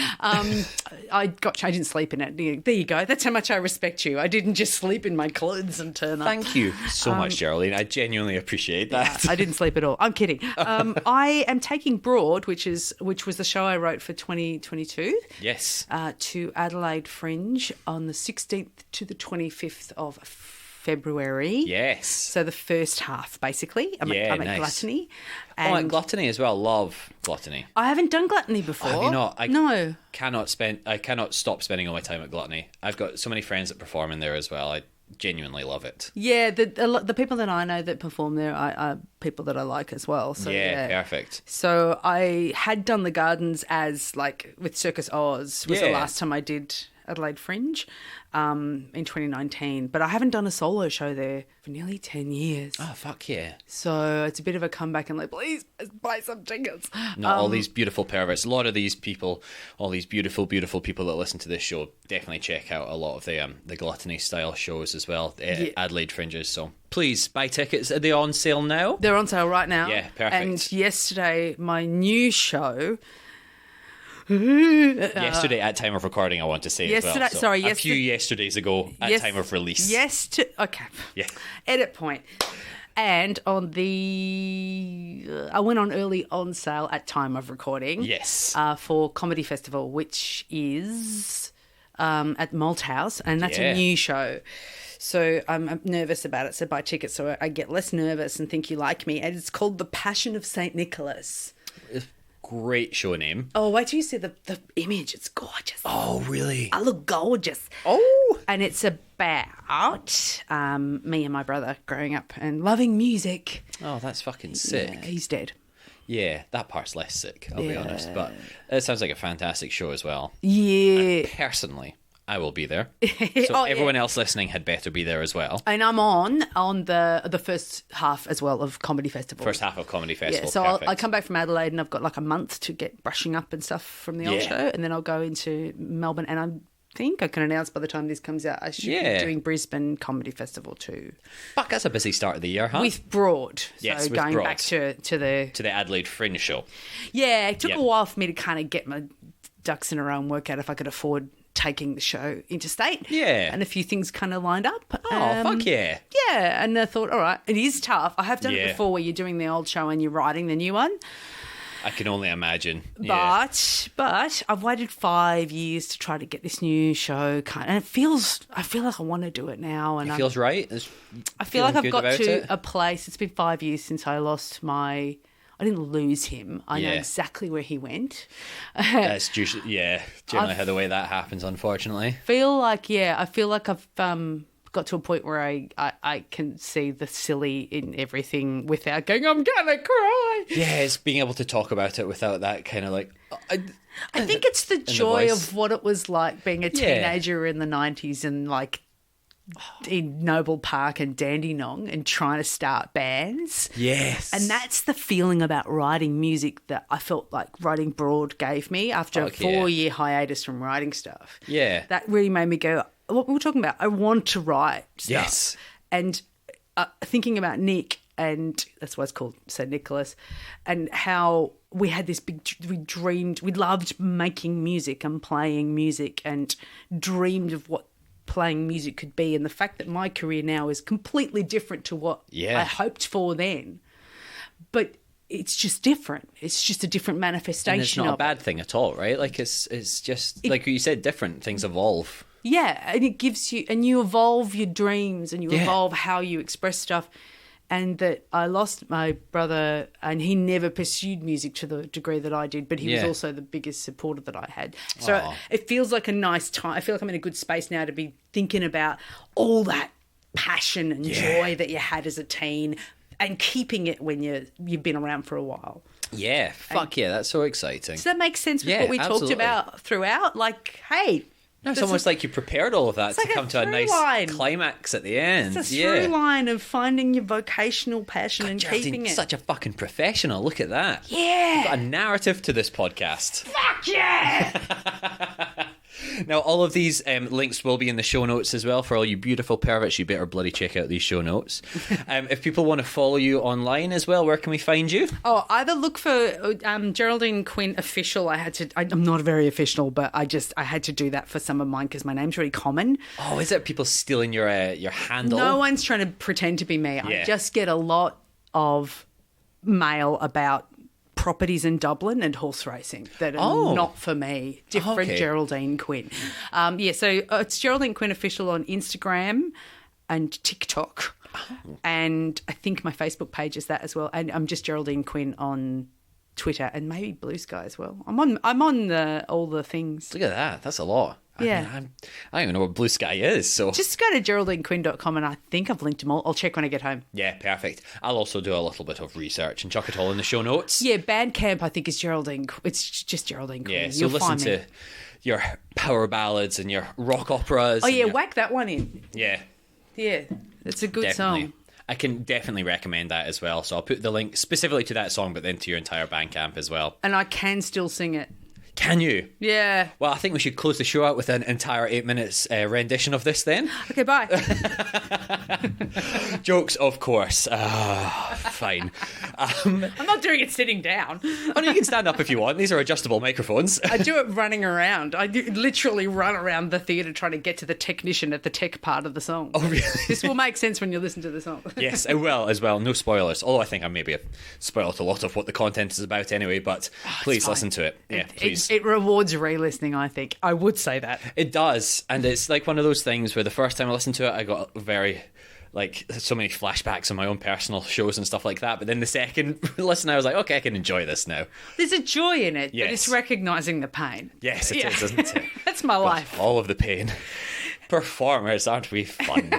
I didn't sleep in it. There you go. That's how much I respect you. I didn't just sleep in my clothes and turn up. Thank you so much, Geraldine. I genuinely appreciate that. Yeah, I didn't sleep at all. I'm kidding. I am taking Broad, which was the show I wrote for 2022. Yes. To Adelaide Fringe on the 16th to the 25th of February. Yes. So the first half, basically. I'm at Gluttony. And at Gluttony as well. Love Gluttony. I haven't done Gluttony before. Have you not? No. I cannot stop spending all my time at Gluttony. I've got so many friends that perform in there as well. I genuinely love it. Yeah, the people that I know that perform there are people that I like as well. So yeah, perfect. So I had done the Gardens as like with Circus Oz was the last time I did Adelaide Fringe in 2019, but I haven't done a solo show there for nearly 10 years. Oh, fuck yeah. So it's a bit of a comeback and like, please buy some tickets. Not all these beautiful perverts. A lot of these people, all these beautiful, beautiful people that listen to this show, definitely check out a lot of the Gluttony style shows as well, Adelaide Fringes. So please buy tickets. Are they on sale now? They're on sale right now. Yeah, perfect. And yesterday, my new show... yesterday at time of recording, I want to say as well. So a few yesterdays ago at time of release. Okay. Yeah. Edit point. And I went on early on sale at time of recording. Yes. For Comedy Festival, which is at Malthouse, and that's a new show. So I'm nervous about it. So buy tickets so I get less nervous and think you like me. And it's called The Passion of St. Nicholas. Great show name. Oh, wait till you see the image. It's gorgeous. Oh, really? I look gorgeous. Oh. And it's about me and my brother growing up and loving music. Oh, that's fucking sick. Yeah, he's dead. Yeah, that part's less sick, I'll be honest. But it sounds like a fantastic show as well. Yeah. Personally, I will be there. So everyone else listening had better be there as well. And I'm on the first half as well of Comedy Festival. First half of Comedy Festival. Yeah, so I come back from Adelaide and I've got like a month to get brushing up and stuff from the old show, and then I'll go into Melbourne, and I think I can announce by the time this comes out I should be doing Brisbane Comedy Festival too. Fuck, that's a busy start of the year, huh? With Broad. Yes, so with going Broad. back to the Adelaide Fringe show. Yeah, it took a while for me to kind of get my ducks in a row and work out if I could afford taking the show interstate. Yeah. And a few things kind of lined up. Oh, fuck yeah. Yeah, and I thought, all right, it is tough. I have done it before where you're doing the old show and you're writing the new one. I can only imagine. But I've waited 5 years to try to get this new show, and I feel like I want to do it now. And it feels right? I feel like I've got to a place. It's been 5 years since I lost I didn't lose him. I know exactly where he went. That's generally how the way that happens, unfortunately. I feel like I've got to a point where I can see the silly in everything without going, I'm gonna cry. Yeah, it's being able to talk about it without that kind of like... I think it's the joy of what it was like being a teenager in the 90s and like in Noble Park and Dandenong and trying to start bands. Yes. And that's the feeling about writing music that I felt like writing Broad gave me after a 4-year hiatus from writing stuff. Yeah. That really made me go, what we were talking about, I want to write stuff. Yes. And thinking about Nick, and that's why it's called St. Nicholas, and how we had this we loved making music and playing music and dreamed of what playing music could be, and the fact that my career now is completely different to what I hoped for then, but it's just different. It's just a different manifestation. And it's not a bad thing at all, right? Like it's just like you said, different things evolve. Yeah, and it gives you, and you evolve your dreams and you evolve how you express stuff. And that I lost my brother, and he never pursued music to the degree that I did, but he was also the biggest supporter that I had. So it feels like a nice time. I feel like I'm in a good space now to be thinking about all that passion and joy that you had as a teen and keeping it when you've been around for a while. Yeah, that's so exciting. Does that make sense with what we talked about throughout? Like, hey... No, it's almost like you prepared all of that to come to a nice climax at the end. It's a through line of finding your vocational passion and keeping it. Such a fucking professional. Look at that. Yeah. You've got a narrative to this podcast. Fuck yeah! Now, all of these links will be in the show notes as well. For all you beautiful perverts, you better bloody check out these show notes. If people want to follow you online as well, where can we find you? Oh, either look for Geraldine Quinn Official. I'm not very official, but I had to do that for some of mine because my name's really common. Oh, is it people stealing your handle? No one's trying to pretend to be me. Yeah. I just get a lot of mail about properties in Dublin and horse racing that are not for me. Different Geraldine Quinn. So it's Geraldine Quinn Official on Instagram and TikTok. And I think my Facebook page is that as well. And I'm just Geraldine Quinn on Twitter and maybe Blue Sky as well. I'm on all the things. Look at that. That's a lot. Yeah. I don't even know what Blue Sky is. So just go to geraldinequinn.com and I think I've linked them all. I'll check when I get home. Yeah, perfect. I'll also do a little bit of research and chuck it all in the show notes. Yeah, Bandcamp I think is Geraldine. It's just Geraldine Quinn. Yeah, so listen to your power ballads and your rock operas. Oh yeah, whack that one in. Yeah. Yeah, it's a good song. I can definitely recommend that as well. So I'll put the link specifically to that song, but then to your entire Bandcamp as well. And I can still sing it. Can you? Yeah. Well, I think we should close the show out with an entire 8 minutes rendition of this then. Okay, bye. Jokes, of course. Fine. I'm not doing it sitting down. Oh, no, you can stand up if you want. These are adjustable microphones. I do it running around. I literally run around the theatre trying to get to the technician at the tech part of the song. Oh, really? This will make sense when you listen to the song. Yes, it will as well. No spoilers. Although I think I maybe have spoiled a lot of what the content is about anyway, but please listen to it. Yeah, please. It rewards re-listening, I think. I would say that. It does. And it's like one of those things where the first time I listened to it, I got very, so many flashbacks on my own personal shows and stuff like that. But then the second listen, I was like, okay, I can enjoy this now. There's a joy in it, but it's recognising the pain. Yes, it is, isn't it? That's my life. All of the pain. Performers, aren't we fun?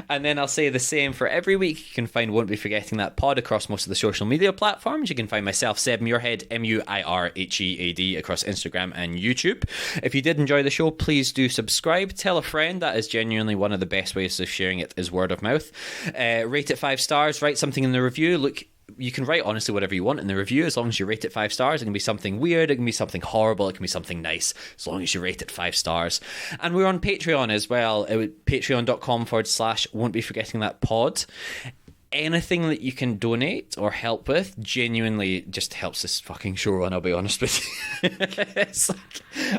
And then I'll say the same for every week. You can find Won't Be Forgetting That pod across most of the social media platforms. You can find myself, Seb Muirhead, Muirhead, across Instagram and YouTube. If you did enjoy the show, please do subscribe. Tell a friend. That is genuinely one of the best ways of sharing it, is word of mouth. Rate it 5 stars. Write something in the review. Look, you can write honestly whatever you want in the review as long as you rate it 5 stars. It can be something weird, it can be something horrible, it can be something nice, as long as you rate it 5 stars. And we're on Patreon as well, patreon.com/won't be forgetting that pod. Anything that you can donate or help with genuinely just helps this fucking show run, I'll be honest with you. It's like,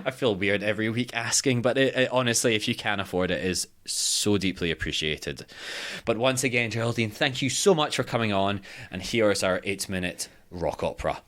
I feel weird every week asking, but it, honestly, if you can afford it, is so deeply appreciated. But once again, Geraldine, thank you so much for coming on, and here's our 8-minute rock opera.